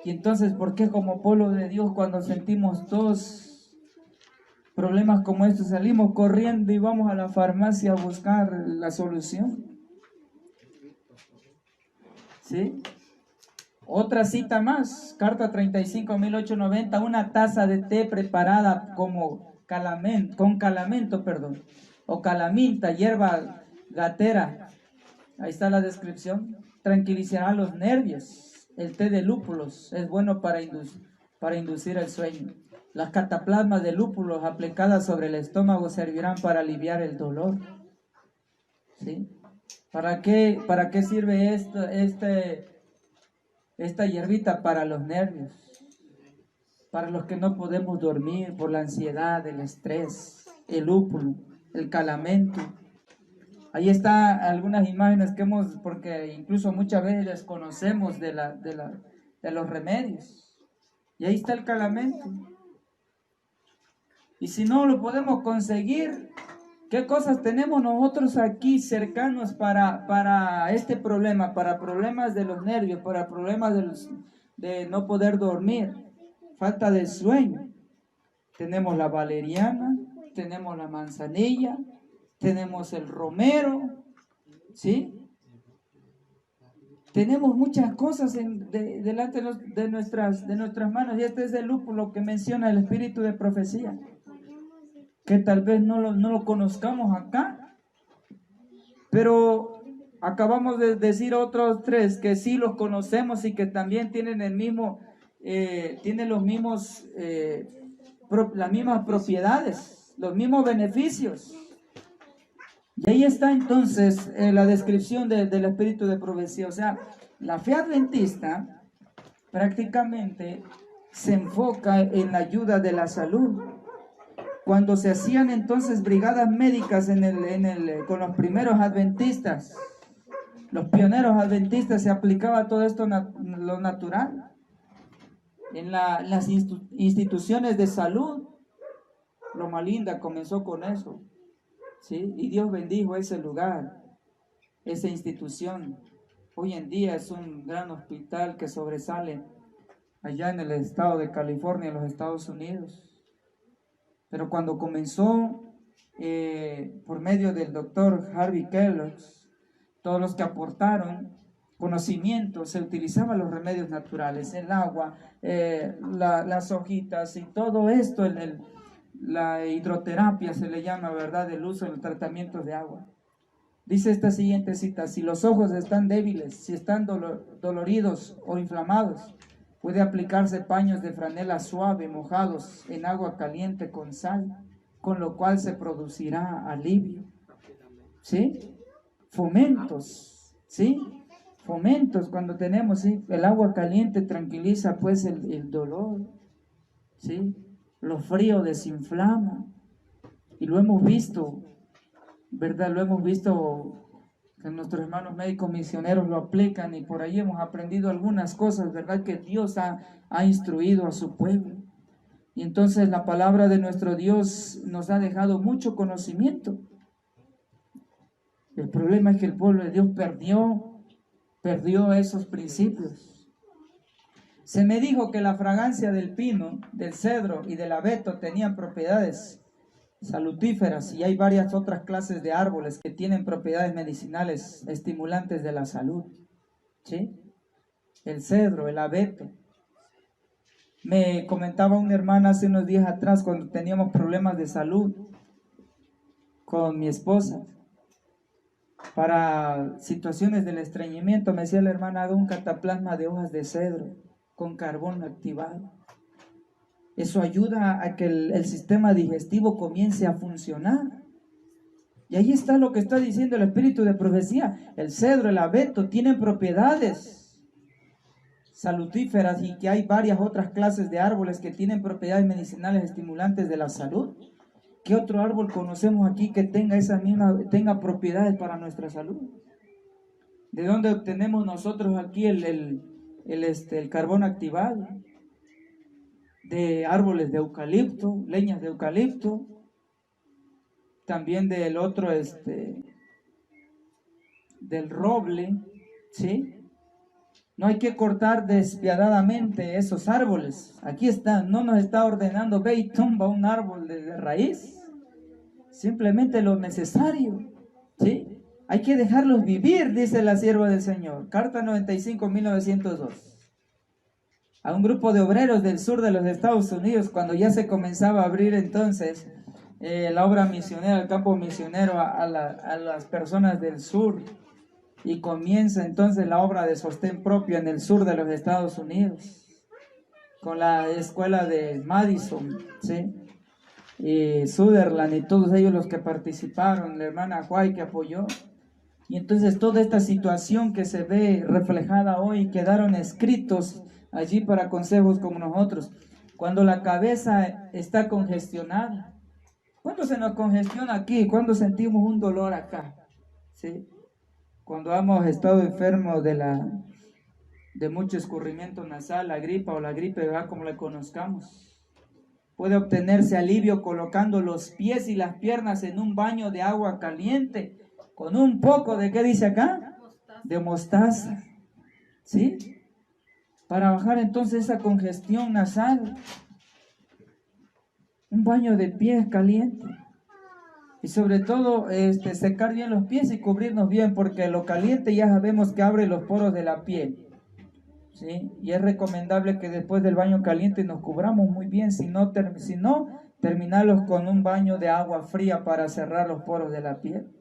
Y entonces, ¿por qué como pueblo de Dios cuando sentimos tos, problemas como estos, salimos corriendo y vamos a la farmacia a buscar la solución? ¿Sí? Otra cita más, carta 35, 1890, una taza de té preparada con calamento, o calaminta, hierba gatera, ahí está la descripción, tranquilizará los nervios. El té de lúpulos es bueno para inducir el sueño. Las cataplasmas de lúpulos aplicadas sobre el estómago servirán para aliviar el dolor. ¿Sí? ¿Para qué sirve esta hierbita? Para los nervios, para los que no podemos dormir por la ansiedad, el estrés, el lúpulo, el calamento. Ahí están algunas imágenes porque incluso muchas veces desconocemos de los remedios. Y ahí está el calamento. Y si no lo podemos conseguir, ¿qué cosas tenemos nosotros aquí cercanos para este problema? Para problemas de los nervios, para problemas de no poder dormir, falta de sueño. Tenemos la valeriana, tenemos la manzanilla, tenemos el romero, ¿sí? Tenemos muchas cosas delante de nuestras manos, y este es el lúpulo que menciona el espíritu de profecía, que tal vez no lo conozcamos acá, pero acabamos de decir otros tres que sí los conocemos y que también tienen las mismas propiedades, los mismos beneficios. Y ahí está entonces la descripción del espíritu de profecía. O sea, la fe adventista prácticamente se enfoca en la ayuda de la salud. Cuando se hacían entonces brigadas médicas con los primeros adventistas, los pioneros adventistas, se aplicaba todo esto lo natural. En las instituciones de salud, Loma Linda comenzó con eso. ¿Sí? Y Dios bendijo ese lugar, esa institución. Hoy en día es un gran hospital que sobresale allá en el estado de California, en los Estados Unidos. Pero cuando comenzó por medio del doctor Harvey Kellogg, todos los que aportaron conocimiento, se utilizaban los remedios naturales, el agua, las hojitas y todo esto, la hidroterapia se le llama, ¿verdad?, el uso de los tratamientos de agua. Dice esta siguiente cita: si los ojos están débiles, si están doloridos o inflamados, puede aplicarse paños de franela suave mojados en agua caliente con sal, con lo cual se producirá alivio. ¿Sí? Fomentos, ¿sí? Fomentos cuando tenemos, ¿sí? El agua caliente tranquiliza pues el dolor, ¿sí? Lo frío desinflama. Y lo hemos visto, ¿verdad? Lo hemos visto que nuestros hermanos médicos misioneros lo aplican, y por ahí hemos aprendido algunas cosas, ¿verdad?, que Dios ha instruido a su pueblo. Y entonces la palabra de nuestro Dios nos ha dejado mucho conocimiento. El problema es que el pueblo de Dios perdió esos principios. Se me dijo que la fragancia del pino, del cedro y del abeto tenían propiedades salutíferas, y hay varias otras clases de árboles que tienen propiedades medicinales estimulantes de la salud. ¿Sí? El cedro, el abeto. Me comentaba una hermana hace unos días atrás, cuando teníamos problemas de salud con mi esposa, para situaciones del estreñimiento, me decía la hermana: haga un cataplasma de hojas de cedro con carbón activado. Eso ayuda a que el sistema digestivo comience a funcionar. Y ahí está lo que está diciendo el espíritu de profecía. El cedro, el abeto tienen propiedades salutíferas, y que hay varias otras clases de árboles que tienen propiedades medicinales estimulantes de la salud. ¿Qué otro árbol conocemos aquí que tenga propiedades para nuestra salud? ¿De dónde obtenemos nosotros aquí el carbón activado? De árboles de eucalipto, leñas de eucalipto, también del otro, del roble, ¿sí? No hay que cortar despiadadamente esos árboles. Aquí está, no nos está ordenando: ve y tumba un árbol de raíz. Simplemente lo necesario, ¿sí? Hay que dejarlos vivir, dice la sierva del Señor. Carta 95, 1902. A un grupo de obreros del sur de los Estados Unidos, cuando ya se comenzaba a abrir entonces la obra misionera, el campo misionero a las personas del sur, y comienza entonces la obra de sostén propio en el sur de los Estados Unidos, con la escuela de Madison, ¿sí?, y Sutherland y todos ellos los que participaron, la hermana White que apoyó. Y entonces toda esta situación que se ve reflejada hoy, quedaron escritos allí para consejos como nosotros. Cuando la cabeza está congestionada, ¿cuándo se nos congestiona aquí? ¿Cuándo sentimos un dolor acá? ¿Sí? Cuando hemos estado enfermos de mucho escurrimiento nasal, la gripa o la gripe, ¿verdad?, como la conozcamos. Puede obtenerse alivio colocando los pies y las piernas en un baño de agua caliente con un poco de, ¿qué dice acá?, de mostaza, ¿sí? Para bajar entonces esa congestión nasal. Un baño de pies caliente. Y sobre todo secar bien los pies y cubrirnos bien, porque lo caliente ya sabemos que abre los poros de la piel, ¿sí? Y es recomendable que después del baño caliente nos cubramos muy bien, si no terminarlos con un baño de agua fría para cerrar los poros de la piel.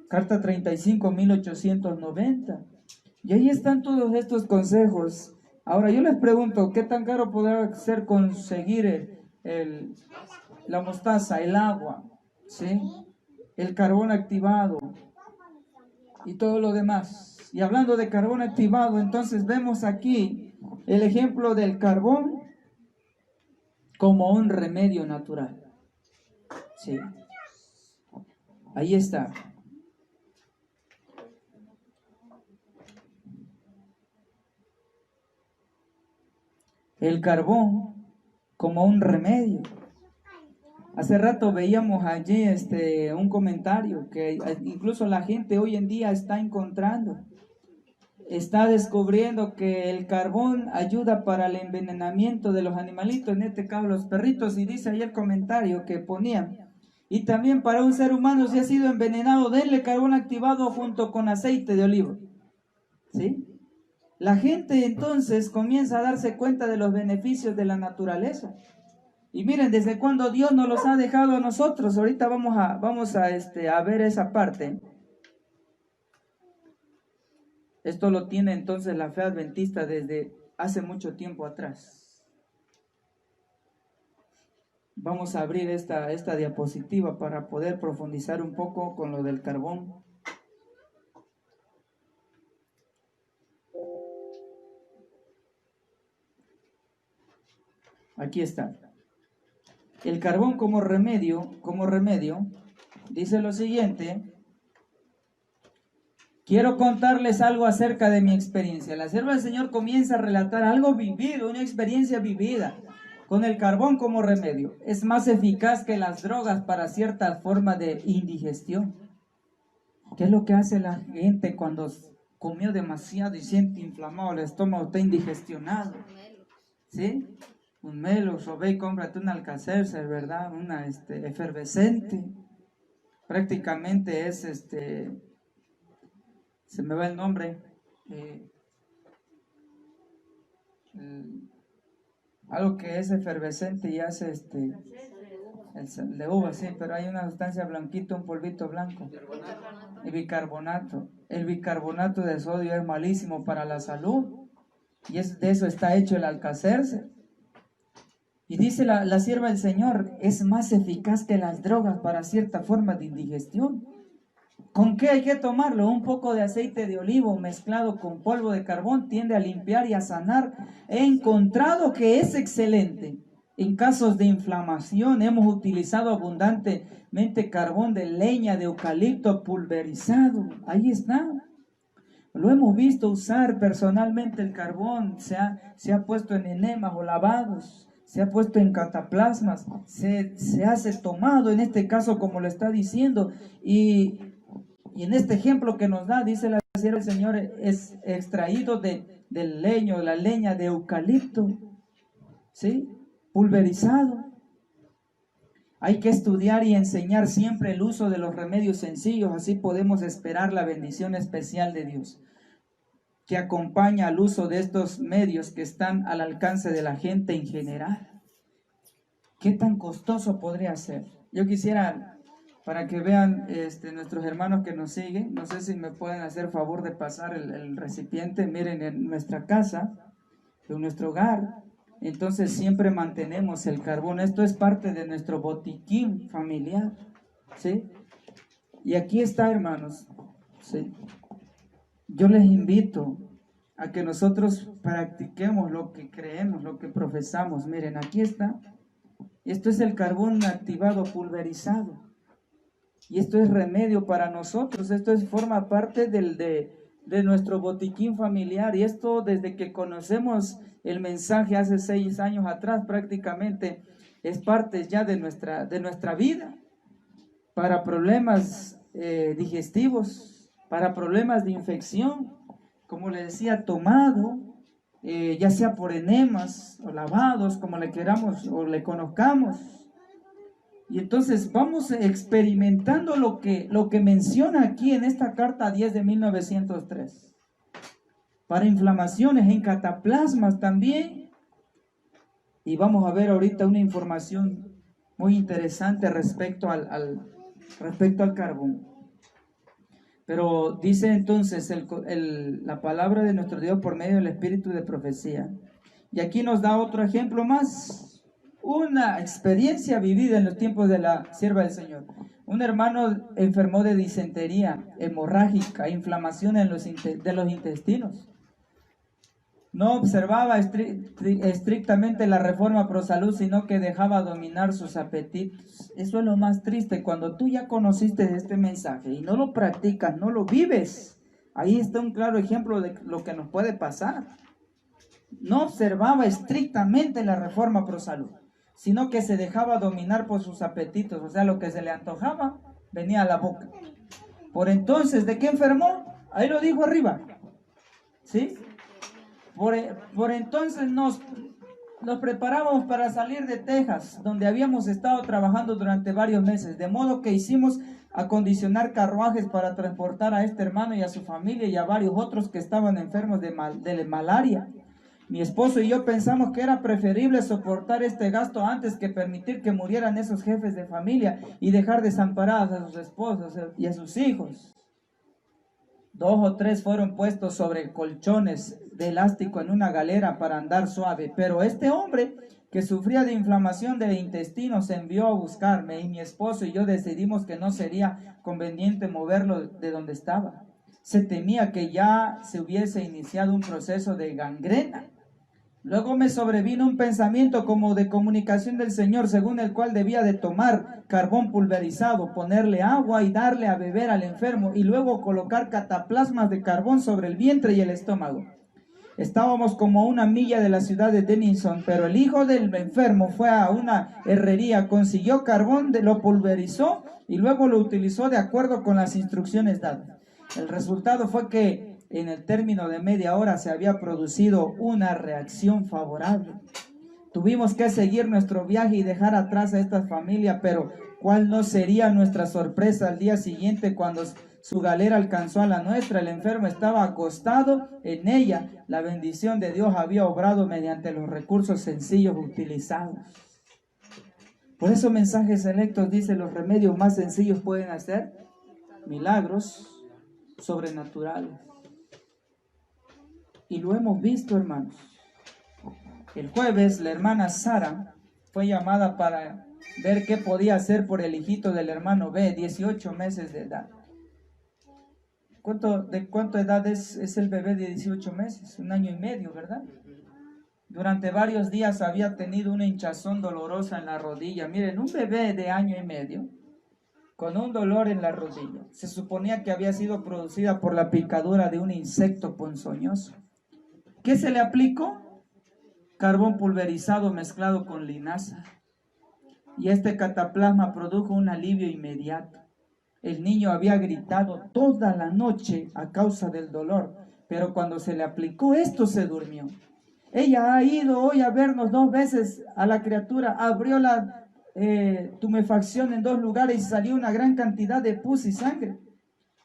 Carta 35, 1890. Y ahí están todos estos consejos. Ahora yo les pregunto, ¿qué tan caro podrá ser conseguir la mostaza, el agua, ¿sí?, el carbón activado y todo lo demás? Y hablando de carbón activado, entonces vemos aquí el ejemplo del carbón como un remedio natural. ¿Sí? Ahí está. El carbón como un remedio. Hace rato veíamos allí un comentario que incluso la gente hoy en día está encontrando. está descubriendo que el carbón ayuda para el envenenamiento de los animalitos, en este caso los perritos, y dice ahí el comentario que ponía, y también para un ser humano si ha sido envenenado, denle carbón activado junto con aceite de oliva, ¿sí? La gente entonces comienza a darse cuenta de los beneficios de la naturaleza. Y miren, desde cuando Dios nos los ha dejado a nosotros. Ahorita vamos a ver esa parte. Esto lo tiene entonces la fe adventista desde hace mucho tiempo atrás. Vamos a abrir esta diapositiva para poder profundizar un poco con lo del carbón. Aquí está. El carbón como remedio, dice lo siguiente. Quiero contarles algo acerca de mi experiencia. La sierva del Señor comienza a relatar algo vivido, una experiencia vivida con el carbón como remedio. Es más eficaz que las drogas para cierta forma de indigestión. ¿Qué es lo que hace la gente cuando comió demasiado y siente inflamado el estómago, está indigestionado? ¿Sí? Un Melos, o ve y cómprate un Alka-Seltzer, ¿verdad? Una efervescente. Prácticamente es se me va el nombre, algo que es efervescente y hace el de uva, sí, pero hay una sustancia blanquita, un polvito blanco, el bicarbonato. El bicarbonato de sodio es malísimo para la salud, y de eso está hecho el Alka-Seltzer. Y dice la sierva del Señor, es más eficaz que las drogas para cierta forma de indigestión. ¿Con qué hay que tomarlo? Un poco de aceite de olivo mezclado con polvo de carbón tiende a limpiar y a sanar. He encontrado que es excelente. En casos de inflamación hemos utilizado abundantemente carbón de leña de eucalipto pulverizado. Ahí está. Lo hemos visto usar personalmente el carbón. Se ha puesto en enemas o lavados. Se ha puesto en cataplasmas. Se hace tomado en este caso como lo está diciendo. Y en este ejemplo que nos da, dice la sierva del Señor, es extraído del leño, la leña de eucalipto, ¿sí? Pulverizado. Hay que estudiar y enseñar siempre el uso de los remedios sencillos, así podemos esperar la bendición especial de Dios, que acompaña al uso de estos medios que están al alcance de la gente en general. ¿Qué tan costoso podría ser? Yo quisiera, para que vean nuestros hermanos que nos siguen, no sé si me pueden hacer favor de pasar el recipiente. Miren, en nuestra casa, en nuestro hogar, entonces siempre mantenemos el carbón. Esto es parte de nuestro botiquín familiar, ¿sí? Y aquí está, hermanos, ¿sí? Yo les invito a que nosotros practiquemos lo que creemos, lo que profesamos. Miren, aquí está. Esto es el carbón activado pulverizado. Y esto es remedio para nosotros. Esto forma parte de nuestro botiquín familiar. Y esto desde que conocemos el mensaje hace 6 años atrás prácticamente es parte ya de nuestra vida. Para problemas digestivos, para problemas de infección, como le decía, tomado, ya sea por enemas o lavados, como le queramos o le conozcamos. Y entonces vamos experimentando lo que menciona aquí en esta carta 10 de 1903. Para inflamaciones en cataplasmas también. Y vamos a ver ahorita una información muy interesante respecto al carbón. Pero dice entonces la palabra de nuestro Dios por medio del espíritu de profecía. Y aquí nos da otro ejemplo más. Una experiencia vivida en los tiempos de la sierva del Señor. Un hermano enfermó de disentería hemorrágica, inflamación de los intestinos. No observaba estrictamente la reforma pro salud, sino que dejaba dominar sus apetitos. Eso es lo más triste, cuando tú ya conociste este mensaje y no lo practicas, no lo vives. Ahí está un claro ejemplo de lo que nos puede pasar. No observaba estrictamente la reforma pro salud, sino que se dejaba dominar por sus apetitos, o sea, lo que se le antojaba venía a la boca. Por entonces, ¿de qué enfermó? Ahí lo dijo arriba. ¿sí? Por entonces nos preparamos para salir de Texas, donde habíamos estado trabajando durante varios meses, de modo que hicimos acondicionar carruajes para transportar a este hermano y a su familia y a varios otros que estaban enfermos de malaria. Mi esposo y yo pensamos que era preferible soportar este gasto antes que permitir que murieran esos jefes de familia y dejar desamparados a sus esposos y a sus hijos. 2 o 3 fueron puestos sobre colchones de elástico en una galera para andar suave, pero este hombre que sufría de inflamación del intestino se envió a buscarme y mi esposo y yo decidimos que no sería conveniente moverlo de donde estaba. Se temía que ya se hubiese iniciado un proceso de gangrena. Luego me sobrevino un pensamiento como de comunicación del Señor, según el cual debía de tomar carbón pulverizado, ponerle agua y darle a beber al enfermo, y luego colocar cataplasmas de carbón sobre el vientre y el estómago. Estábamos como a 1 milla de la ciudad de Denison, pero el hijo del enfermo fue a una herrería, consiguió carbón, lo pulverizó y luego lo utilizó de acuerdo con las instrucciones dadas. El resultado fue que en el término de media hora se había producido una reacción favorable. Tuvimos que seguir nuestro viaje y dejar atrás a esta familia, pero ¿cuál no sería nuestra sorpresa al día siguiente cuando su galera alcanzó a la nuestra? El enfermo estaba acostado en ella. La bendición de Dios había obrado mediante los recursos sencillos utilizados. Por eso Mensajes Selectos dice: los remedios más sencillos pueden hacer milagros sobrenaturales. Y lo hemos visto, hermanos. El jueves la hermana Sara fue llamada para ver qué podía hacer por el hijito del hermano B, 18 meses de edad. ¿De cuánta edad es el bebé de 18 meses? 1 año y medio, ¿verdad? Durante varios días había tenido una hinchazón dolorosa en la rodilla. Miren, un bebé de 1 año y medio con un dolor en la rodilla. Se suponía que había sido producida por la picadura de un insecto ponzoñoso. ¿Qué se le aplicó? Carbón pulverizado mezclado con linaza. Y este cataplasma produjo un alivio inmediato. El niño había gritado toda la noche a causa del dolor, pero cuando se le aplicó esto se durmió. Ella ha ido hoy a vernos 2 veces a la criatura, abrió la tumefacción en 2 lugares y salió una gran cantidad de pus y sangre.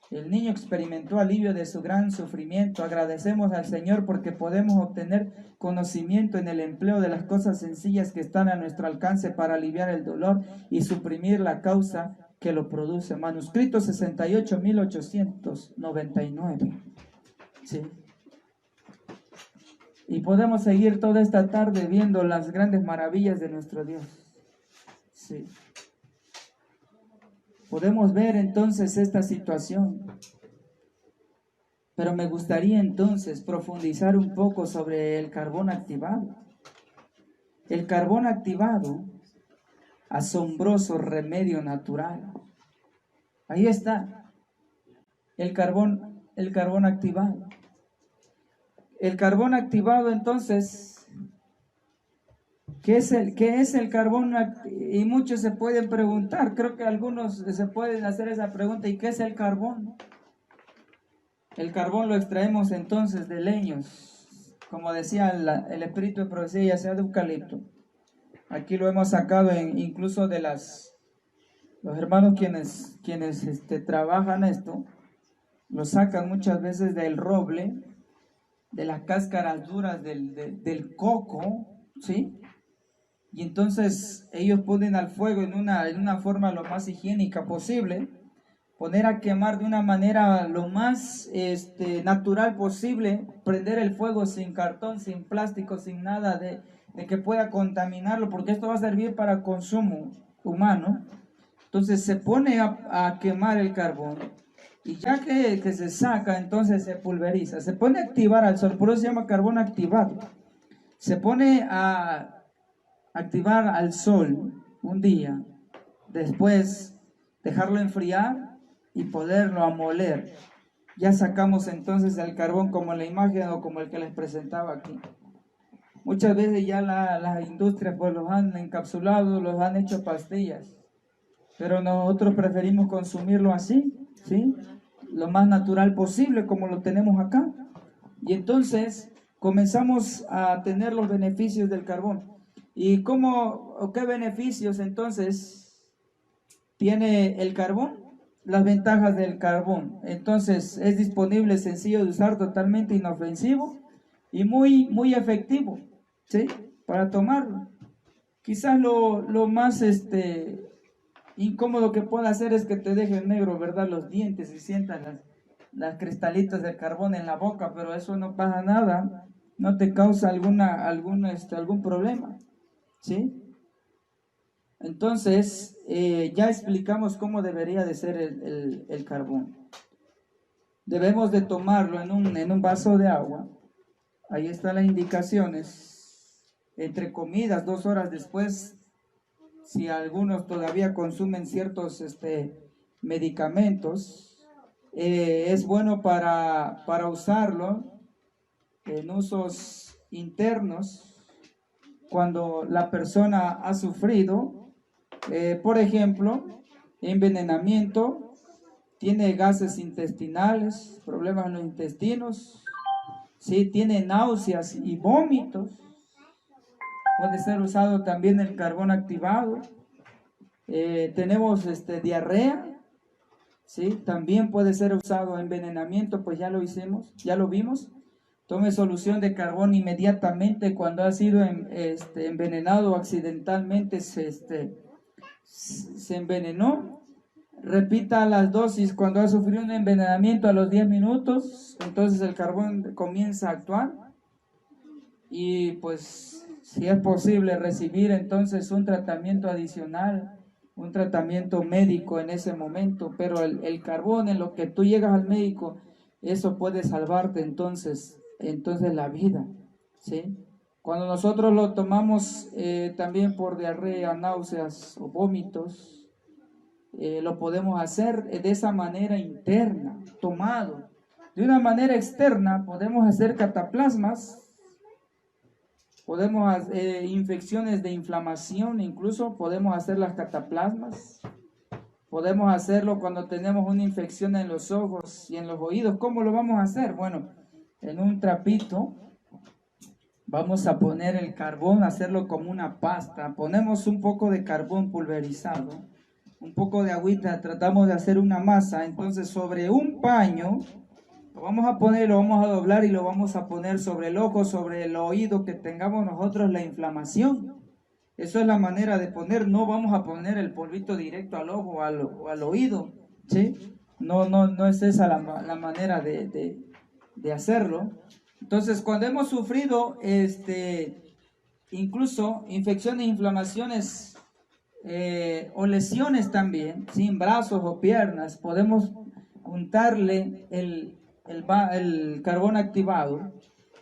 El niño experimentó alivio de su gran sufrimiento. Agradecemos al Señor porque podemos obtener conocimiento en el empleo de las cosas sencillas que están a nuestro alcance para aliviar el dolor y suprimir la causa que lo produce. Manuscrito 68.899. Sí. Y podemos seguir toda esta tarde viendo las grandes maravillas de nuestro Dios. Sí. Podemos ver entonces esta situación. Pero me gustaría entonces profundizar un poco sobre el carbón activado. El carbón activado, asombroso remedio natural. Ahí está. El carbón activado. El carbón activado entonces, ¿qué es el carbón? Y muchos se pueden preguntar, creo que algunos se pueden hacer esa pregunta: ¿y qué es el carbón? El carbón lo extraemos entonces de leños, como decía el espíritu de profecía, ya sea de eucalipto. Aquí lo hemos sacado incluso de los hermanos quienes trabajan esto, lo sacan muchas veces del roble, de las cáscaras duras del coco, ¿sí? Y entonces ellos ponen al fuego en una forma lo más higiénica posible, poner a quemar de una manera lo más natural posible, prender el fuego sin cartón, sin plástico, sin nada de que pueda contaminarlo, porque esto va a servir para consumo humano. Entonces se pone a quemar el carbón, y ya que se saca, entonces se pulveriza, se pone a activar al sol, por eso se llama carbón activado. Se pone a activar al sol un día, después dejarlo enfriar y poderlo amoler. Ya sacamos entonces el carbón como la imagen o como el que les presentaba aquí. Muchas veces ya las industrias pues los han encapsulado, los han hecho pastillas, pero nosotros preferimos consumirlo así, ¿sí? Lo más natural posible, como lo tenemos acá. Y entonces comenzamos a tener los beneficios del carbón. ¿Y cómo, o qué beneficios entonces tiene el carbón? Las ventajas del carbón. Entonces es disponible, sencillo de usar, totalmente inofensivo y muy efectivo, ¿sí? Para tomarlo. Quizás lo más incómodo que pueda hacer es que te deje negro, ¿verdad? Los dientes y sientas las cristalitas de carbón en la boca, pero eso no pasa nada, no te causa algún problema, ¿sí? Entonces, ya explicamos cómo debería de ser el carbón. Debemos de tomarlo en un vaso de agua. Ahí están las indicaciones. Entre comidas, 2 horas después, si algunos todavía consumen ciertos medicamentos, es bueno para usarlo en usos internos cuando la persona ha sufrido, por ejemplo, envenenamiento, tiene gases intestinales, problemas en los intestinos, ¿sí? Tiene náuseas y vómitos. Puede ser usado también el carbón activado. Tenemos diarrea, ¿sí? También puede ser usado envenenamiento, pues ya lo hicimos, ya lo vimos. Tome solución de carbón inmediatamente cuando ha sido envenenado accidentalmente, se envenenó. Repita las dosis cuando ha sufrido un envenenamiento a los 10 minutos, entonces el carbón comienza a actuar. Y pues si es posible recibir entonces un tratamiento adicional, un tratamiento médico en ese momento, pero el carbón, en lo que tú llegas al médico, eso puede salvarte entonces la vida, ¿sí? Cuando nosotros lo tomamos también por diarrea, náuseas o vómitos, lo podemos hacer de esa manera interna, tomado. De una manera externa podemos hacer cataplasmas, podemos hacer infecciones de inflamación, incluso podemos hacer las cataplasmas. Podemos hacerlo cuando tenemos una infección en los ojos y en los oídos. ¿Cómo lo vamos a hacer? Bueno, en un trapito vamos a poner el carbón, hacerlo como una pasta. Ponemos un poco de carbón pulverizado, un poco de agüita, tratamos de hacer una masa. Entonces sobre un paño lo vamos a poner, lo vamos a doblar y lo vamos a poner sobre el ojo, sobre el oído, que tengamos nosotros la inflamación. Eso es la manera de poner. No vamos a poner el polvito directo al ojo o al oído, ¿sí? No es esa la manera de hacerlo. Entonces, cuando hemos sufrido incluso infecciones, inflamaciones o lesiones también, sin brazos o piernas, podemos untarle el carbón activado.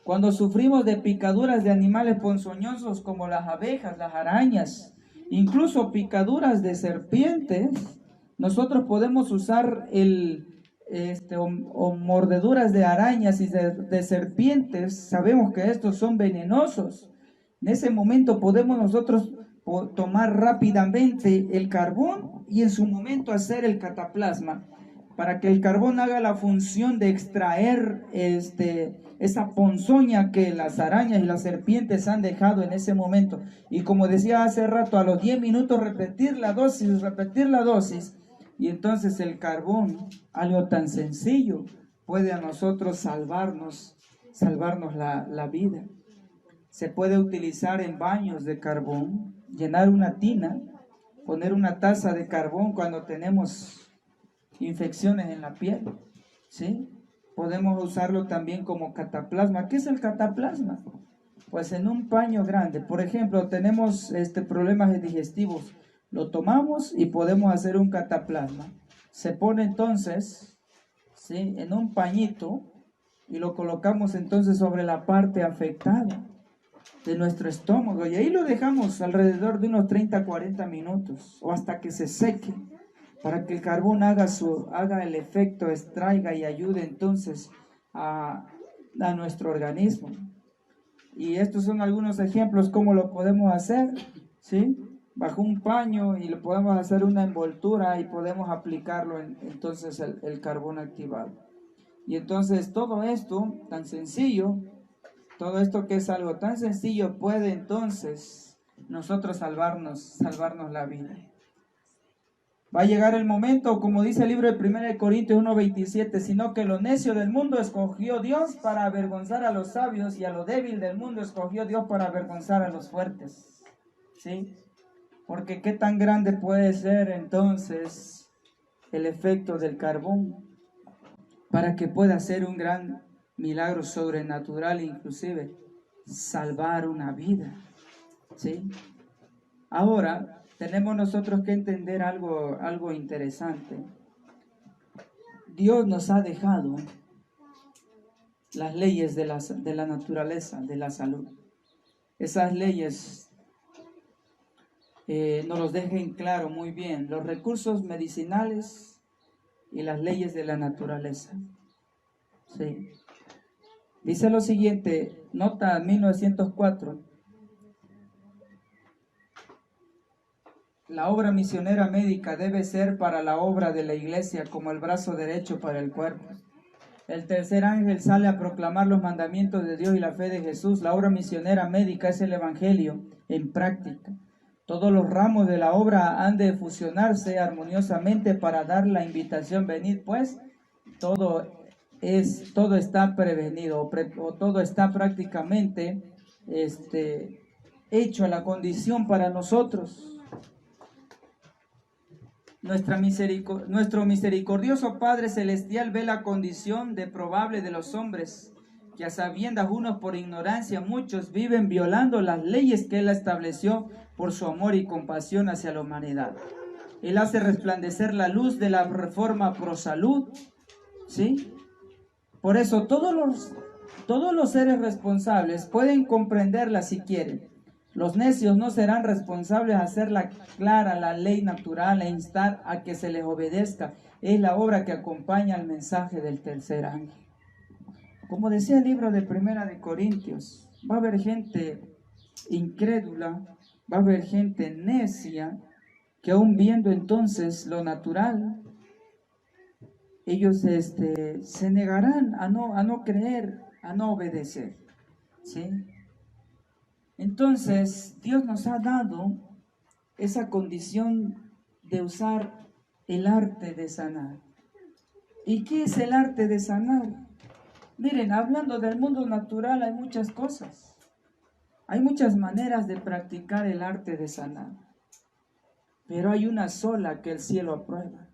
Cuando sufrimos de picaduras de animales ponzoñosos como las abejas, las arañas, incluso picaduras de serpientes, nosotros podemos usar o mordeduras de arañas y de serpientes. Sabemos que estos son venenosos. En ese momento podemos nosotros tomar rápidamente el carbón y en su momento hacer el cataplasma, para que el carbón haga la función de extraer esa ponzoña que las arañas y las serpientes han dejado en ese momento. Y como decía hace rato, a los 10 minutos repetir la dosis, y entonces el carbón, algo tan sencillo, puede a nosotros salvarnos la vida. Se puede utilizar en baños de carbón, llenar una tina, poner una taza de carbón cuando tenemos infecciones en la piel, ¿sí? Podemos usarlo también como cataplasma. ¿Qué es el cataplasma? Pues en un paño grande, por ejemplo, tenemos problemas digestivos, lo tomamos y podemos hacer un cataplasma. Se pone entonces, ¿sí?, en un pañito y lo colocamos entonces sobre la parte afectada de nuestro estómago, y ahí lo dejamos alrededor de unos 30-40 minutos o hasta que se seque, para que el carbón haga el efecto, extraiga y ayude entonces a nuestro organismo. Y estos son algunos ejemplos cómo lo podemos hacer, ¿sí? Bajo un paño, y lo podemos hacer una envoltura y podemos aplicarlo entonces el carbón activado. Y entonces todo esto tan sencillo, todo esto que es algo tan sencillo, puede entonces nosotros salvarnos la vida. Va a llegar el momento, como dice el libro de 1 Corintios 1:27, sino que lo necio del mundo escogió Dios para avergonzar a los sabios, y a lo débil del mundo escogió Dios para avergonzar a los fuertes. ¿Sí? Porque qué tan grande puede ser entonces el efecto del carbón para que pueda ser un gran milagro sobrenatural, inclusive salvar una vida. ¿Sí? Ahora, tenemos nosotros que entender algo interesante. Dios nos ha dejado las leyes de la naturaleza, de la salud. Esas leyes nos los dejen claro muy bien, los recursos medicinales y las leyes de la naturaleza. Sí. Dice lo siguiente, nota 1904. La obra misionera médica debe ser para la obra de la iglesia como el brazo derecho para el cuerpo. El tercer ángel sale a proclamar los mandamientos de Dios y la fe de Jesús. La obra misionera médica es el evangelio en práctica. Todos los ramos de la obra han de fusionarse armoniosamente para dar la invitación, venid pues. Todo está prevenido, o todo está prácticamente hecho a la condición para nosotros. Nuestro misericordioso Padre Celestial ve la condición deplorable de los hombres, que a sabiendas unos por ignorancia, muchos viven violando las leyes que Él estableció por su amor y compasión hacia la humanidad. Él hace resplandecer la luz de la reforma pro salud, ¿sí? Por eso todos los seres responsables pueden comprenderla si quieren. Los necios no serán responsables de hacerla clara la ley natural e instar a que se les obedezca. Es la obra que acompaña al mensaje del tercer ángel. Como decía el libro de 1 Corintios, va a haber gente incrédula, va a haber gente necia, que aún viendo entonces lo natural, ellos se negarán a no creer, a no obedecer. ¿Sí? Entonces, Dios nos ha dado esa condición de usar el arte de sanar. ¿Y qué es el arte de sanar? Miren, hablando del mundo natural hay muchas cosas. Hay muchas maneras de practicar el arte de sanar. Pero hay una sola que el cielo aprueba.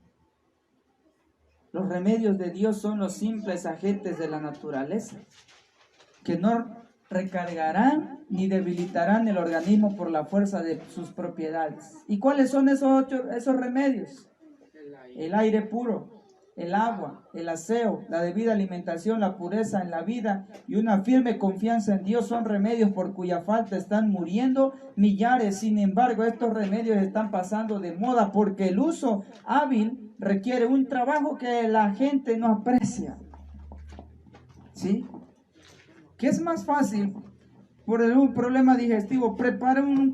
Los remedios de Dios son los simples agentes de la naturaleza, que no recargarán ni debilitarán el organismo por la fuerza de sus propiedades. ¿Y cuáles son esos remedios? El aire puro, el agua, el aseo, la debida alimentación, la pureza en la vida y una firme confianza en Dios son remedios por cuya falta están muriendo millares. Sin embargo, estos remedios están pasando de moda porque el uso hábil requiere un trabajo que la gente no aprecia. ¿Sí? ¿Qué es más fácil? Por un problema digestivo, prepara un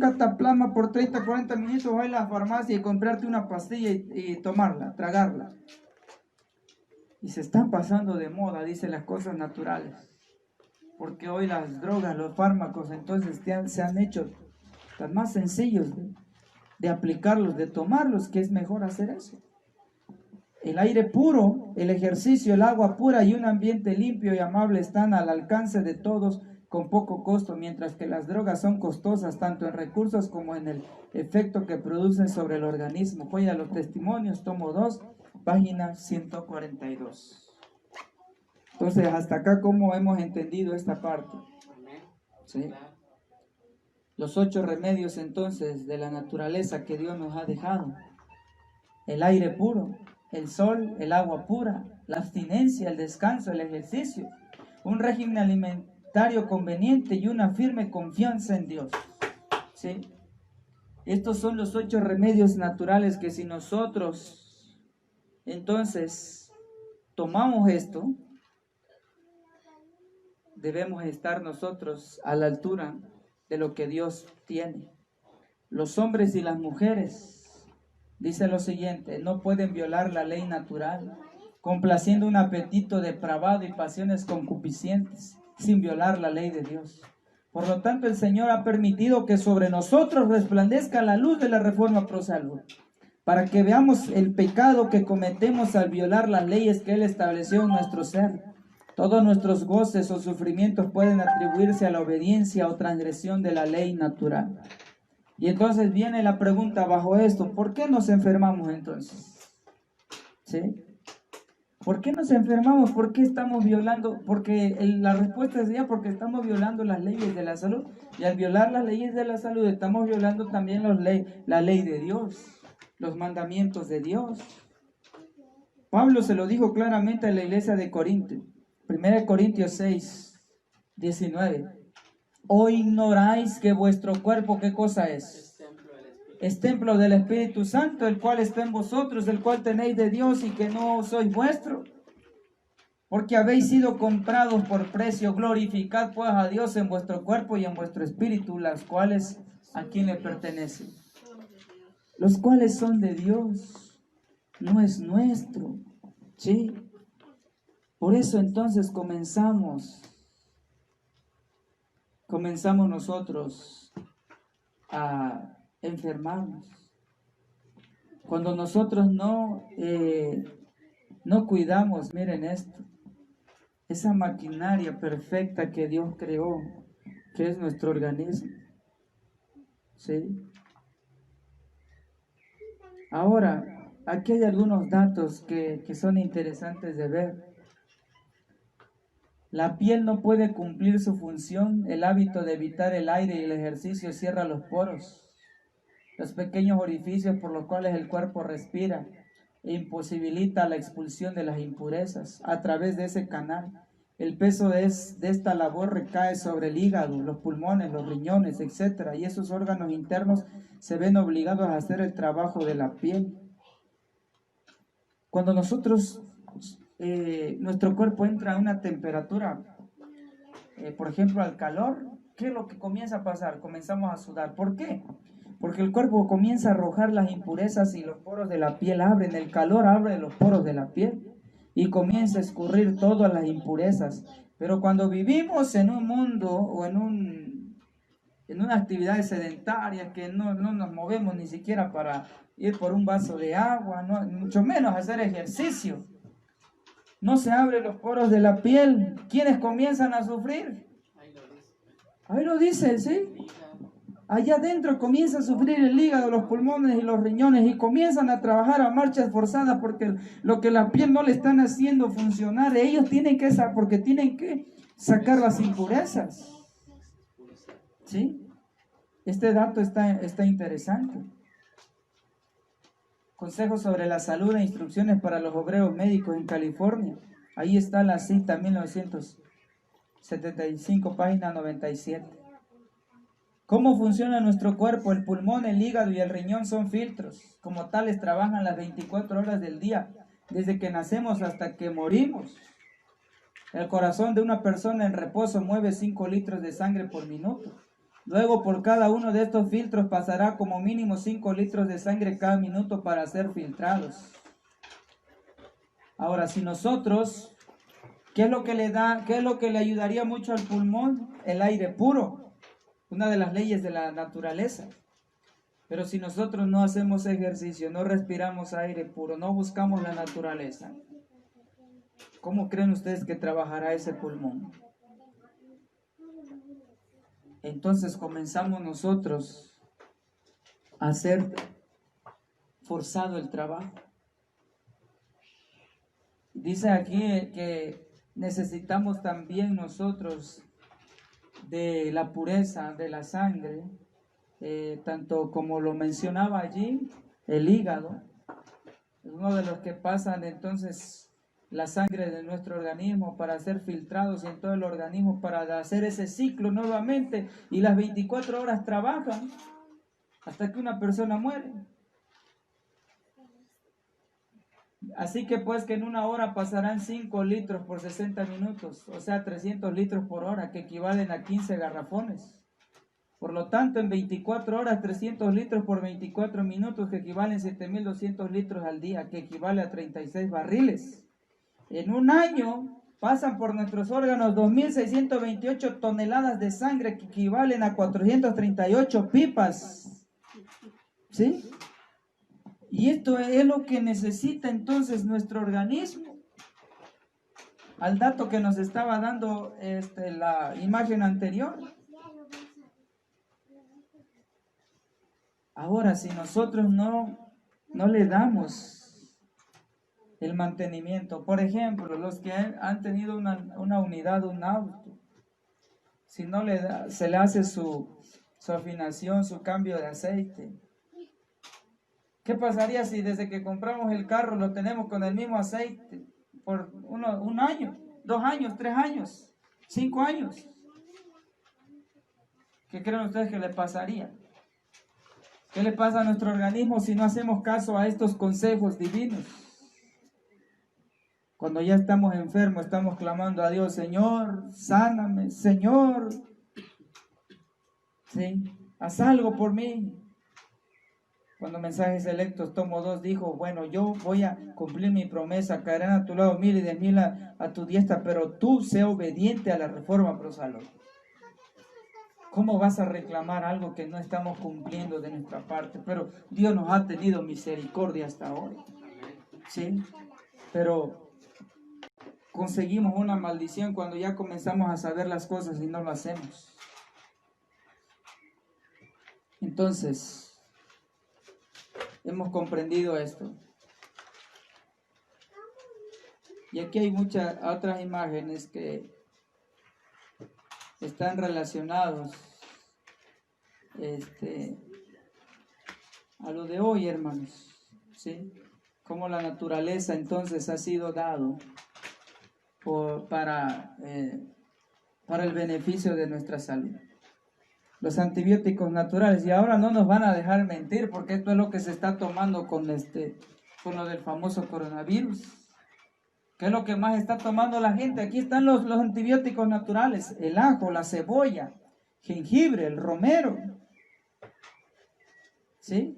cataplasma por 30-40 minutos, vas a la farmacia y comprarte una pastilla y tomarla, tragarla. Y se están pasando de moda, dicen las cosas naturales. Porque hoy las drogas, los fármacos, entonces se han hecho tan más sencillos de aplicarlos, de tomarlos, que es mejor hacer eso. El aire puro, el ejercicio, el agua pura y un ambiente limpio y amable están al alcance de todos con poco costo, mientras que las drogas son costosas tanto en recursos como en el efecto que producen sobre el organismo. Joya los testimonios, tomo 2, página 142. Entonces, hasta acá, ¿cómo hemos entendido esta parte? ¿Sí? Los 8 remedios entonces de la naturaleza que Dios nos ha dejado: el aire puro, el sol, el agua pura, la abstinencia, el descanso, el ejercicio, un régimen alimentario conveniente y una firme confianza en Dios. ¿Sí? Estos son los 8 remedios naturales que si nosotros entonces tomamos esto, debemos estar nosotros a la altura de lo que Dios tiene. Los hombres y las mujeres, dice lo siguiente, no pueden violar la ley natural, complaciendo un apetito depravado y pasiones concupiscentes, sin violar la ley de Dios. Por lo tanto, el Señor ha permitido que sobre nosotros resplandezca la luz de la reforma pro salud, para que veamos el pecado que cometemos al violar las leyes que Él estableció en nuestro ser. Todos nuestros goces o sufrimientos pueden atribuirse a la obediencia o transgresión de la ley natural. Y entonces viene la pregunta bajo esto: ¿por qué nos enfermamos entonces? ¿Sí? ¿Por qué nos enfermamos? ¿Por qué estamos violando? Porque la respuesta sería porque estamos violando las leyes de la salud. Y al violar las leyes de la salud estamos violando también la ley de Dios, los mandamientos de Dios. Pablo se lo dijo claramente a la iglesia de Corinto. 1 Corintios 6, 19. ¿O ignoráis que vuestro cuerpo, qué cosa es? Es templo del Espíritu Santo, el cual está en vosotros, el cual tenéis de Dios y que no sois vuestro? Porque habéis sido comprados por precio. Glorificad pues a Dios en vuestro cuerpo y en vuestro espíritu, las cuales a quién le pertenecen. Los cuales son de Dios, no es nuestro. ¿Sí? Por eso entonces comenzamos nosotros a enfermarnos. Cuando nosotros no cuidamos, miren esto, esa maquinaria perfecta que Dios creó, que es nuestro organismo. ¿Sí? Ahora, aquí hay algunos datos que son interesantes de ver. La piel no puede cumplir su función. El hábito de evitar el aire y el ejercicio cierra los poros, los pequeños orificios por los cuales el cuerpo respira, e imposibilita la expulsión de las impurezas a través de ese canal. El peso de esta labor recae sobre el hígado, los pulmones, los riñones, etc. Y esos órganos internos se ven obligados a hacer el trabajo de la piel. Cuando nuestro cuerpo entra a una temperatura, por ejemplo al calor, ¿qué es lo que comienza a pasar? Comenzamos a sudar. ¿Por qué? Porque el cuerpo comienza a arrojar las impurezas y los poros de la piel abren. El calor abre los poros de la piel y comienza a escurrir todas las impurezas. Pero cuando vivimos en un mundo o en una actividad sedentaria, que no nos movemos ni siquiera para ir por un vaso de agua, no, mucho menos hacer ejercicio, no se abren los poros de la piel, ¿quiénes comienzan a sufrir? Ahí lo dice, ¿sí? Allá adentro comienza a sufrir el hígado, los pulmones y los riñones, y comienzan a trabajar a marchas forzadas porque lo que la piel no le están haciendo funcionar, ellos tienen que sacar las impurezas. ¿Sí? Este dato está interesante. Consejos sobre la salud e instrucciones para los obreros médicos en California. Ahí está la cita, 1975, página 97. ¿Cómo funciona nuestro cuerpo? El pulmón, el hígado y el riñón son filtros. Como tales trabajan las 24 horas del día, desde que nacemos hasta que morimos. El corazón de una persona en reposo mueve 5 litros de sangre por minuto. Luego, por cada uno de estos filtros pasará como mínimo 5 litros de sangre cada minuto para ser filtrados. Ahora, si nosotros, ¿qué es lo que le ayudaría mucho al pulmón? El aire puro, una de las leyes de la naturaleza. Pero si nosotros no hacemos ejercicio, no respiramos aire puro, no buscamos la naturaleza, ¿cómo creen ustedes que trabajará ese pulmón? Entonces comenzamos nosotros a hacer forzado el trabajo. Dice aquí que necesitamos también nosotros de la pureza de la sangre, tanto como lo mencionaba allí, el hígado, es uno de los que pasan entonces la sangre de nuestro organismo para ser filtrados en todo el organismo, para hacer ese ciclo nuevamente, y las 24 horas trabajan hasta que una persona muere. Así que pues que en una hora pasarán 5 litros por 60 minutos, o sea 300 litros por hora, que equivalen a 15 garrafones. Por lo tanto, en 24 horas, 300 litros por 24 minutos, que equivalen a 7.200 litros al día, que equivale a 36 barriles. En un año pasan por nuestros órganos 2.628 toneladas de sangre que equivalen a 438 pipas. ¿Sí? Y esto es lo que necesita entonces nuestro organismo. Al dato que nos estaba dando la imagen anterior. Ahora, si nosotros no le damos el mantenimiento, por ejemplo, los que han tenido una unidad, un auto, si no se le hace su afinación, su cambio de aceite, ¿qué pasaría si desde que compramos el carro lo tenemos con el mismo aceite por un año, 2 años, 3 años, 5 años? ¿Qué creen ustedes que le pasaría? ¿Qué le pasa a nuestro organismo si no hacemos caso a estos consejos divinos? Cuando ya estamos enfermos, estamos clamando a Dios, Señor, sáname, Señor, ¿sí? Haz algo por mí. Cuando Mensajes Selectos, tomo 2, dijo, bueno, yo voy a cumplir mi promesa, caerán a tu lado 1000 y 10.000 a tu diestra, pero tú sé obediente a la reforma pro salud. ¿Cómo vas a reclamar algo que no estamos cumpliendo de nuestra parte? Pero Dios nos ha tenido misericordia hasta hoy. ¿Sí? Pero conseguimos una maldición cuando ya comenzamos a saber las cosas y no lo hacemos. Entonces, hemos comprendido esto. Y aquí hay muchas otras imágenes que están relacionados a lo de hoy, hermanos, ¿sí? Cómo la naturaleza entonces ha sido dado para el beneficio de nuestra salud. Los antibióticos naturales, y ahora no nos van a dejar mentir, porque esto es lo que se está tomando con lo del famoso coronavirus. ¿Qué es lo que más está tomando la gente? Aquí están los antibióticos naturales: el ajo, la cebolla, jengibre, el romero. ¿Sí?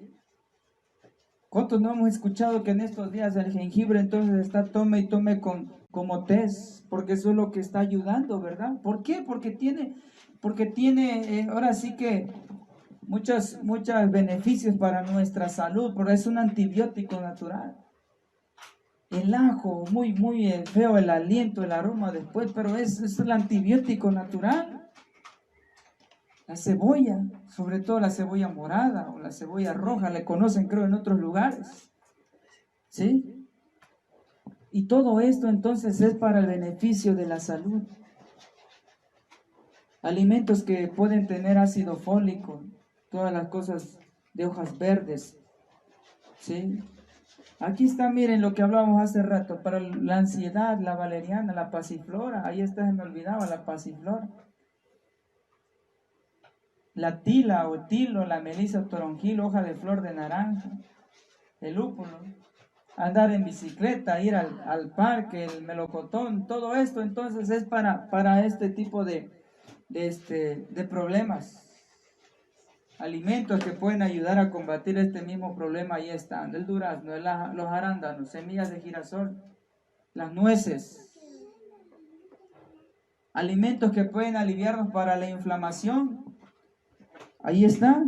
¿Cuántos no hemos escuchado que en estos días el jengibre entonces está tome y tome como test? Porque eso es lo que está ayudando, ¿verdad? ¿Por qué? Porque tiene ahora sí que muchos beneficios para nuestra salud, pero es un antibiótico natural. El ajo, muy feo el aliento, el aroma después, pero es el antibiótico natural. La cebolla, sobre todo la cebolla morada o la cebolla roja, le conocen creo en otros lugares. ¿Sí? Y todo esto entonces es para el beneficio de la salud. Alimentos que pueden tener ácido fólico, todas las cosas de hojas verdes. ¿Sí? Aquí está, miren lo que hablábamos hace rato, para la ansiedad, la valeriana, la pasiflora, ahí está, se me olvidaba la pasiflora. La tila o tilo, la melisa o toronjil, hoja de flor de naranja, el lúpulo, andar en bicicleta, ir al parque, el melocotón, todo esto entonces es para este tipo de problemas. Alimentos que pueden ayudar a combatir este mismo problema, ahí están: el durazno, los arándanos, semillas de girasol, las nueces. Alimentos que pueden aliviarnos para la inflamación, ahí está: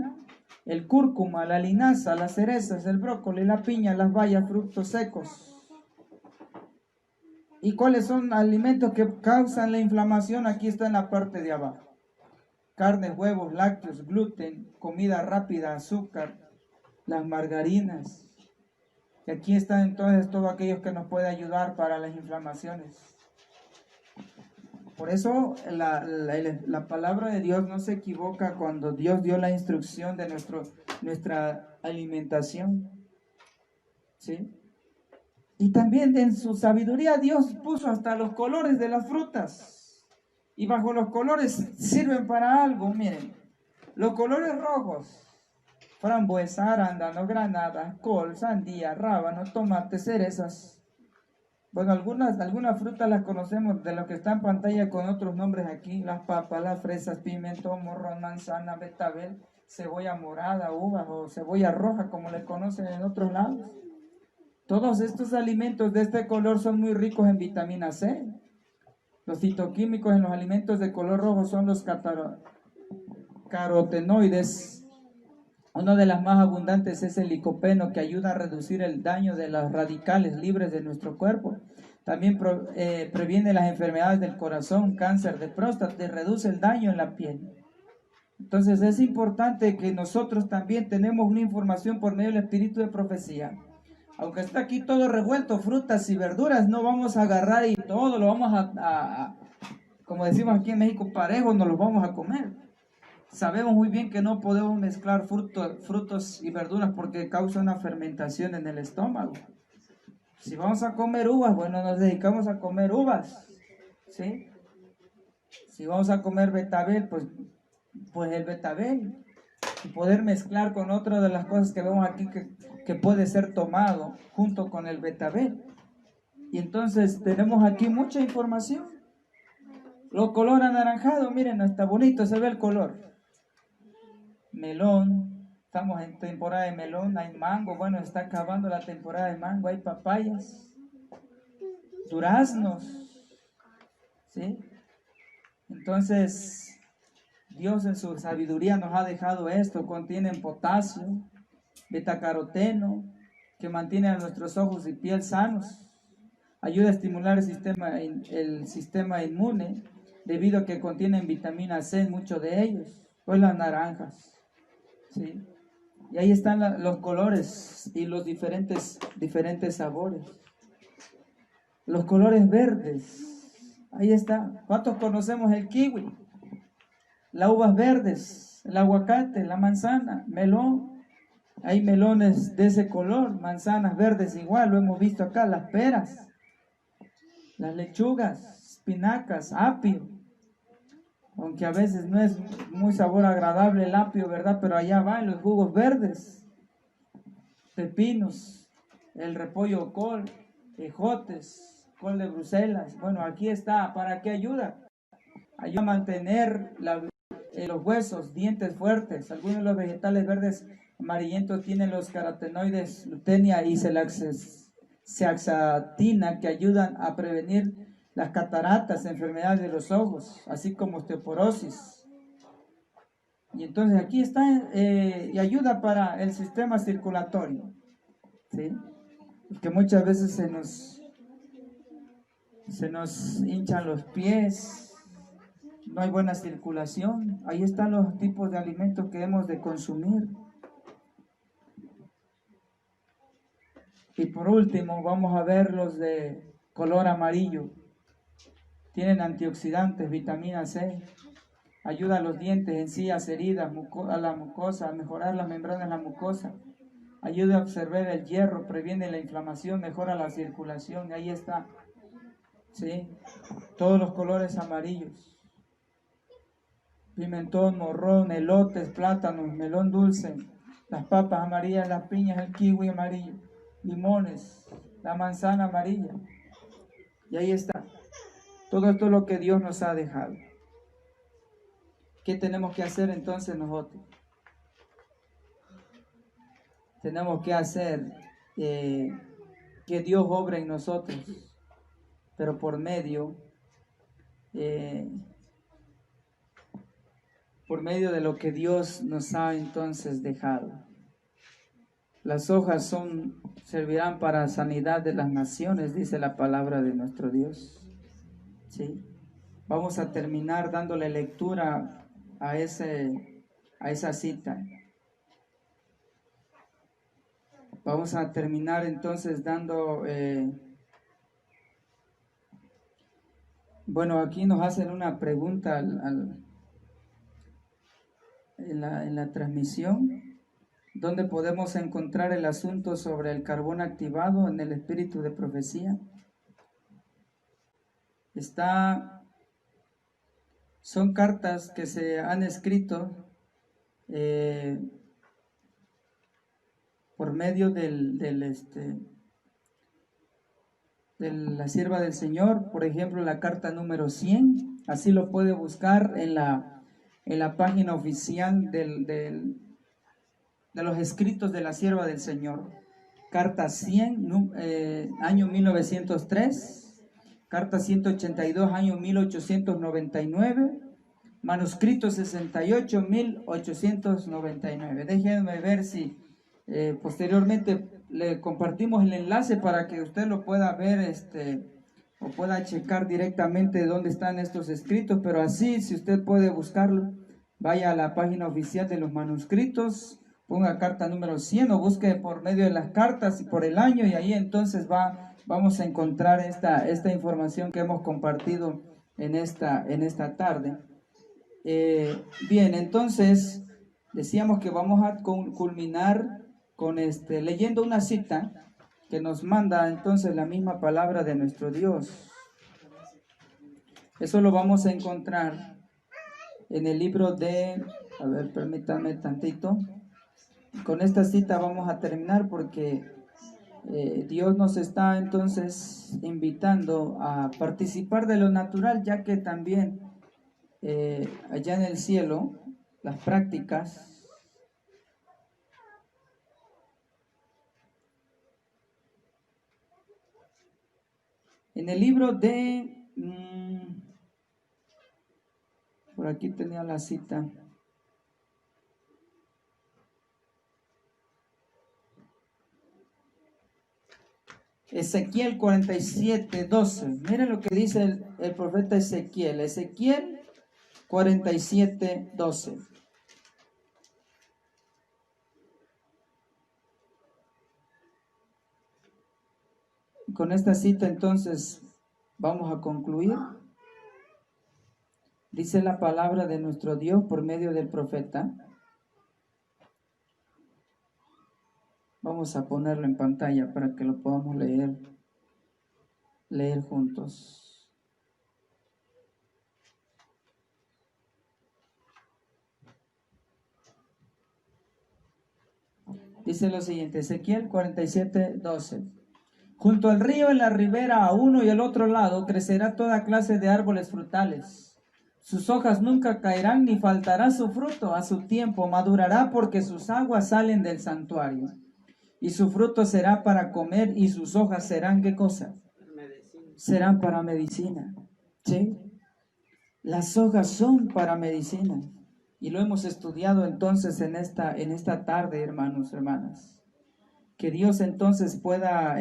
el cúrcuma, la linaza, las cerezas, el brócoli, la piña, las bayas, frutos secos. ¿Y cuáles son alimentos que causan la inflamación? Aquí está en la parte de abajo: carne, huevos, lácteos, gluten, comida rápida, azúcar, las margarinas. Y aquí están entonces todos aquellos que nos pueden ayudar para las inflamaciones. Por eso la palabra de Dios no se equivoca cuando Dios dio la instrucción de nuestra alimentación. ¿Sí? Y también en su sabiduría Dios puso hasta los colores de las frutas. Y bajo los colores sirven para algo, miren. Los colores rojos: frambuesa, arándano, granada, col, sandía, rábano, tomate, cerezas. Bueno, algunas frutas las conocemos de lo que está en pantalla con otros nombres aquí: las papas, las fresas, pimentón, morrón, manzana, betabel, cebolla morada, uvas o cebolla roja, como le conocen en otros lados. Todos estos alimentos de este color son muy ricos en vitamina C. Los fitoquímicos en los alimentos de color rojo son los carotenoides. Una de las más abundantes es el licopeno, que ayuda a reducir el daño de los radicales libres de nuestro cuerpo. También previene las enfermedades del corazón, cáncer de próstata y reduce el daño en la piel. Entonces es importante que nosotros también tenemos una información por medio del espíritu de profecía. Aunque está aquí todo revuelto, frutas y verduras, no vamos a agarrar y todo lo vamos como decimos aquí en México, parejo, no los vamos a comer. Sabemos muy bien que no podemos mezclar frutos y verduras porque causa una fermentación en el estómago. Si vamos a comer uvas, bueno, nos dedicamos a comer uvas, ¿sí? Si vamos a comer betabel, pues el betabel. Y poder mezclar con otra de las cosas que vemos aquí que puede ser tomado junto con el betabel. Y entonces tenemos aquí mucha información. Los color anaranjado, miren, está bonito, se ve el color. Melón, estamos en temporada de melón, hay mango, bueno, está acabando la temporada de mango, hay papayas, duraznos, ¿sí? Entonces, Dios en su sabiduría nos ha dejado esto, contienen potasio, betacaroteno, que mantiene a nuestros ojos y piel sanos, ayuda a estimular el sistema inmune, debido a que contienen vitamina C, muchos de ellos, pues las naranjas. ¿Sí? Y ahí están los colores y los diferentes sabores. Los colores verdes, ahí está. ¿Cuántos conocemos el kiwi? Las uvas verdes, el aguacate, la manzana, melón. Hay melones de ese color, manzanas verdes igual, lo hemos visto acá, las peras, las lechugas, espinacas, apio. Aunque a veces no es muy sabor agradable el apio, ¿verdad? Pero allá van los jugos verdes, pepinos, el repollo col, ejotes, col de Bruselas. Bueno, aquí está. ¿Para qué ayuda? Ayuda a mantener los huesos, dientes fuertes. Algunos de los vegetales verdes amarillentos tienen los carotenoides lutenia y zeaxantina, que ayudan a prevenir las cataratas, enfermedades de los ojos, así como osteoporosis. Y entonces aquí está, y ayuda para el sistema circulatorio, ¿sí? Que muchas veces se nos hinchan los pies, no hay buena circulación. Ahí están los tipos de alimentos que hemos de consumir. Y por último, vamos a ver los de color amarillo. Tienen antioxidantes, vitamina C, ayuda a los dientes, encías, heridas, a la mucosa, a mejorar las membranas de la mucosa, ayuda a absorber el hierro, previene la inflamación, mejora la circulación. Y ahí está, ¿sí? Todos los colores amarillos. Pimentón, morrón, elotes, plátanos, melón dulce, las papas amarillas, las piñas, el kiwi amarillo, limones, la manzana amarilla. Y ahí está. Todo esto es lo que Dios nos ha dejado. ¿Qué tenemos que hacer entonces nosotros? Tenemos que hacer que Dios obre en nosotros, pero por medio de lo que Dios nos ha entonces dejado. Las hojas servirán para sanidad de las naciones, dice la palabra de nuestro Dios. ¿Sí? Vamos a terminar dándole lectura a esa cita. Vamos a terminar entonces dando, bueno, aquí nos hacen una pregunta en la transmisión, ¿dónde podemos encontrar el asunto sobre el carbón activado en el espíritu de profecía? Son cartas que se han escrito por medio de la sierva del Señor. Por ejemplo, la carta número 100, así lo puede buscar en la página oficial de los escritos de la sierva del Señor. carta 100, año 1903, carta 182, año 1899, manuscrito 68, 1899. Déjenme ver si posteriormente le compartimos el enlace para que usted lo pueda ver, o pueda checar directamente dónde están estos escritos, pero así, si usted puede buscarlo, vaya a la página oficial de los manuscritos, ponga carta número 100 o busque por medio de las cartas y por el año, y ahí entonces vamos a encontrar esta información que hemos compartido en esta tarde. Bien, entonces decíamos que vamos a culminar con leyendo una cita que nos manda entonces la misma palabra de nuestro Dios. Eso lo vamos a encontrar en el libro de, a ver, permítame tantito. Con esta cita vamos a terminar porque Dios nos está entonces invitando a participar de lo natural, ya que también allá en el cielo las prácticas en el libro de por aquí tenía la cita. Ezequiel 47:12. Miren lo que dice el profeta Ezequiel. Ezequiel 47:12. Con esta cita entonces vamos a concluir. Dice la palabra de nuestro Dios por medio del profeta. Vamos a ponerlo en pantalla para que lo podamos leer juntos. Dice lo siguiente, Ezequiel 47:12. Junto al río en la ribera a uno y al otro lado crecerá toda clase de árboles frutales. Sus hojas nunca caerán ni faltará su fruto. A su tiempo madurará porque sus aguas salen del santuario. Y su fruto será para comer y sus hojas serán, ¿qué cosa? Medicina. Serán para medicina. ¿Sí? Las hojas son para medicina. Y lo hemos estudiado entonces en esta tarde, hermanos, hermanas. Que Dios entonces pueda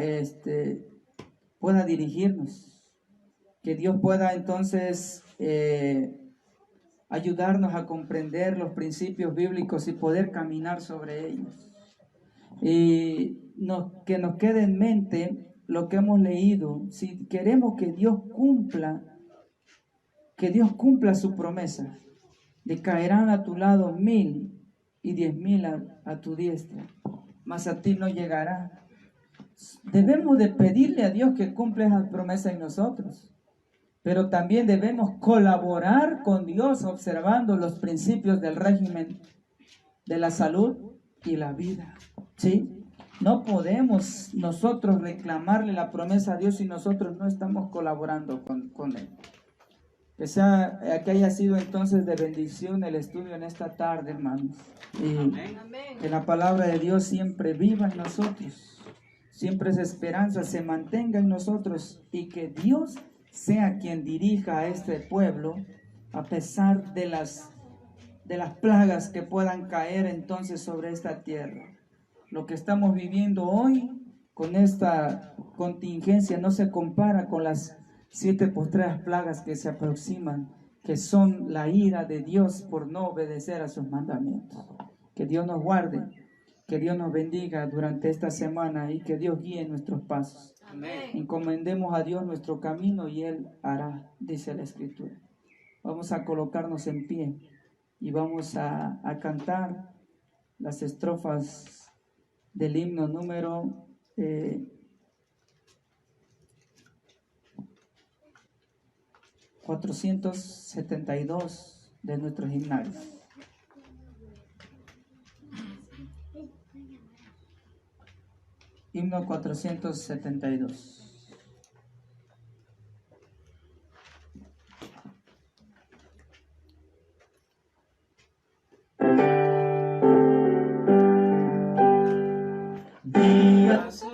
dirigirnos. Que Dios pueda entonces ayudarnos a comprender los principios bíblicos y poder caminar sobre ellos. Y que nos quede en mente lo que hemos leído. Si queremos que Dios cumpla su promesa de caerán a tu lado 1000 y 10,000 a tu diestra, mas a ti no llegará. Debemos de pedirle a Dios que cumpla esa promesa en nosotros, pero también debemos colaborar con Dios observando los principios del régimen de la salud y la vida. ¿Sí? No podemos nosotros reclamarle la promesa a Dios si nosotros no estamos colaborando con Él. Que haya sido entonces de bendición el estudio en esta tarde, hermanos. Y que la palabra de Dios siempre viva en nosotros. Siempre esa esperanza se mantenga en nosotros y que Dios sea quien dirija a este pueblo a pesar de las plagas que puedan caer entonces sobre esta tierra. Lo que estamos viviendo hoy con esta contingencia no se compara con las 7 postreras plagas que se aproximan, que son la ira de Dios por no obedecer a sus mandamientos. Que Dios nos guarde, que Dios nos bendiga durante esta semana y que Dios guíe nuestros pasos. Amén. Encomendemos a Dios nuestro camino y Él hará, dice la Escritura. Vamos a colocarnos en pie y vamos a cantar las estrofas del himno número 472 de nuestros himnarios. Himno 472. Días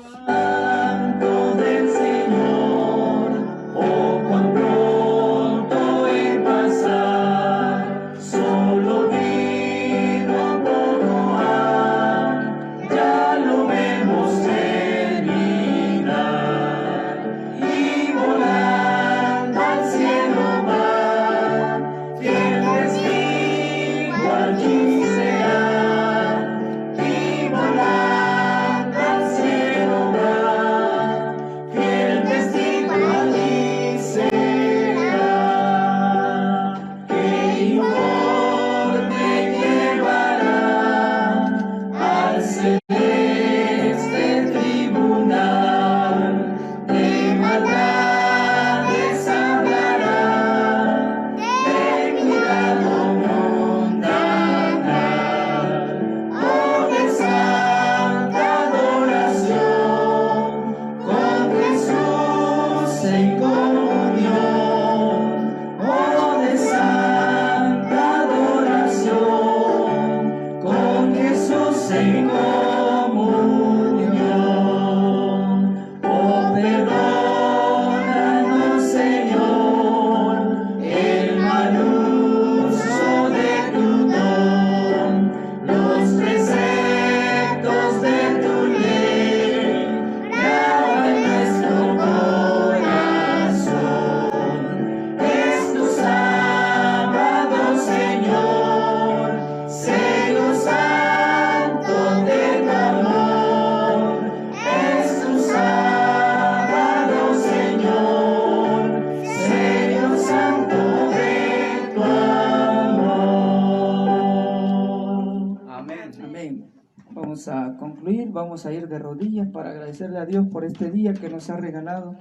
Vamos a concluir, vamos a ir de rodillas para agradecerle a Dios por este día que nos ha regalado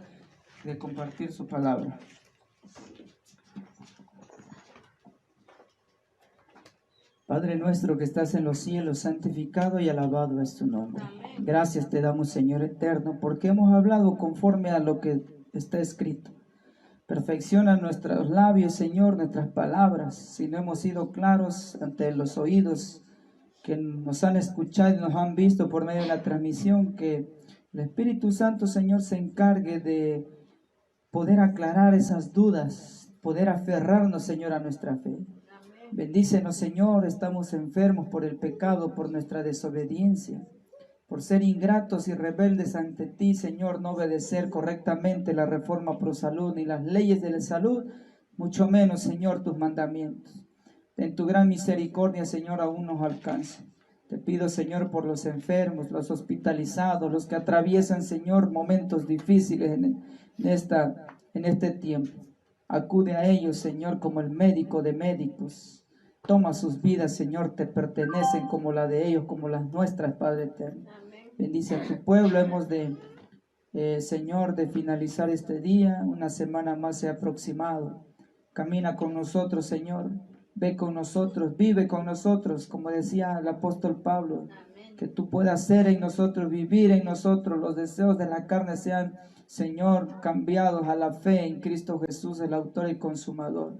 de compartir su palabra. Padre nuestro que estás en los cielos, santificado y alabado es tu nombre. Gracias te damos, Señor eterno, porque hemos hablado conforme a lo que está escrito. Perfecciona nuestros labios, Señor, nuestras palabras, si no hemos sido claros ante los oídos que nos han escuchado y nos han visto por medio de la transmisión, que el Espíritu Santo, Señor, se encargue de poder aclarar esas dudas, poder aferrarnos, Señor, a nuestra fe. Bendícenos, Señor, estamos enfermos por el pecado, por nuestra desobediencia, por ser ingratos y rebeldes ante ti, Señor, no obedecer correctamente la reforma pro salud ni las leyes de la salud, mucho menos, Señor, tus mandamientos. En tu gran misericordia, Señor, aún nos alcanza. Te pido, Señor, por los enfermos, los hospitalizados, los que atraviesan, Señor, momentos difíciles en este tiempo. Acude a ellos, Señor, como el médico de médicos. Toma sus vidas, Señor, te pertenecen como la de ellos, como las nuestras, Padre eterno. Bendice a tu pueblo. Hemos de, Señor, de finalizar este día. Una semana más se ha aproximado. Camina con nosotros, Señor. Ve con nosotros, vive con nosotros, como decía el apóstol Pablo. Que tú puedas ser en nosotros, vivir en nosotros. Los deseos de la carne sean, Señor, cambiados a la fe en Cristo Jesús, el autor y consumador.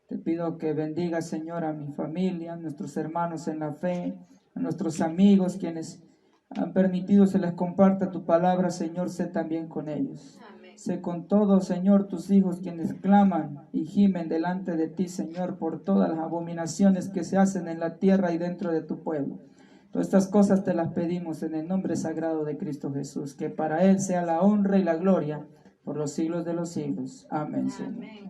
Te pido que bendiga, Señor, a mi familia, a nuestros hermanos en la fe, a nuestros amigos, quienes han permitido se les comparta tu palabra, Señor, sé también con ellos. Amén. Sé con todos, Señor, tus hijos, quienes claman y gimen delante de ti, Señor, por todas las abominaciones que se hacen en la tierra y dentro de tu pueblo. Todas estas cosas te las pedimos en el nombre sagrado de Cristo Jesús, que para Él sea la honra y la gloria por los siglos de los siglos. Amén, Señor. Amén.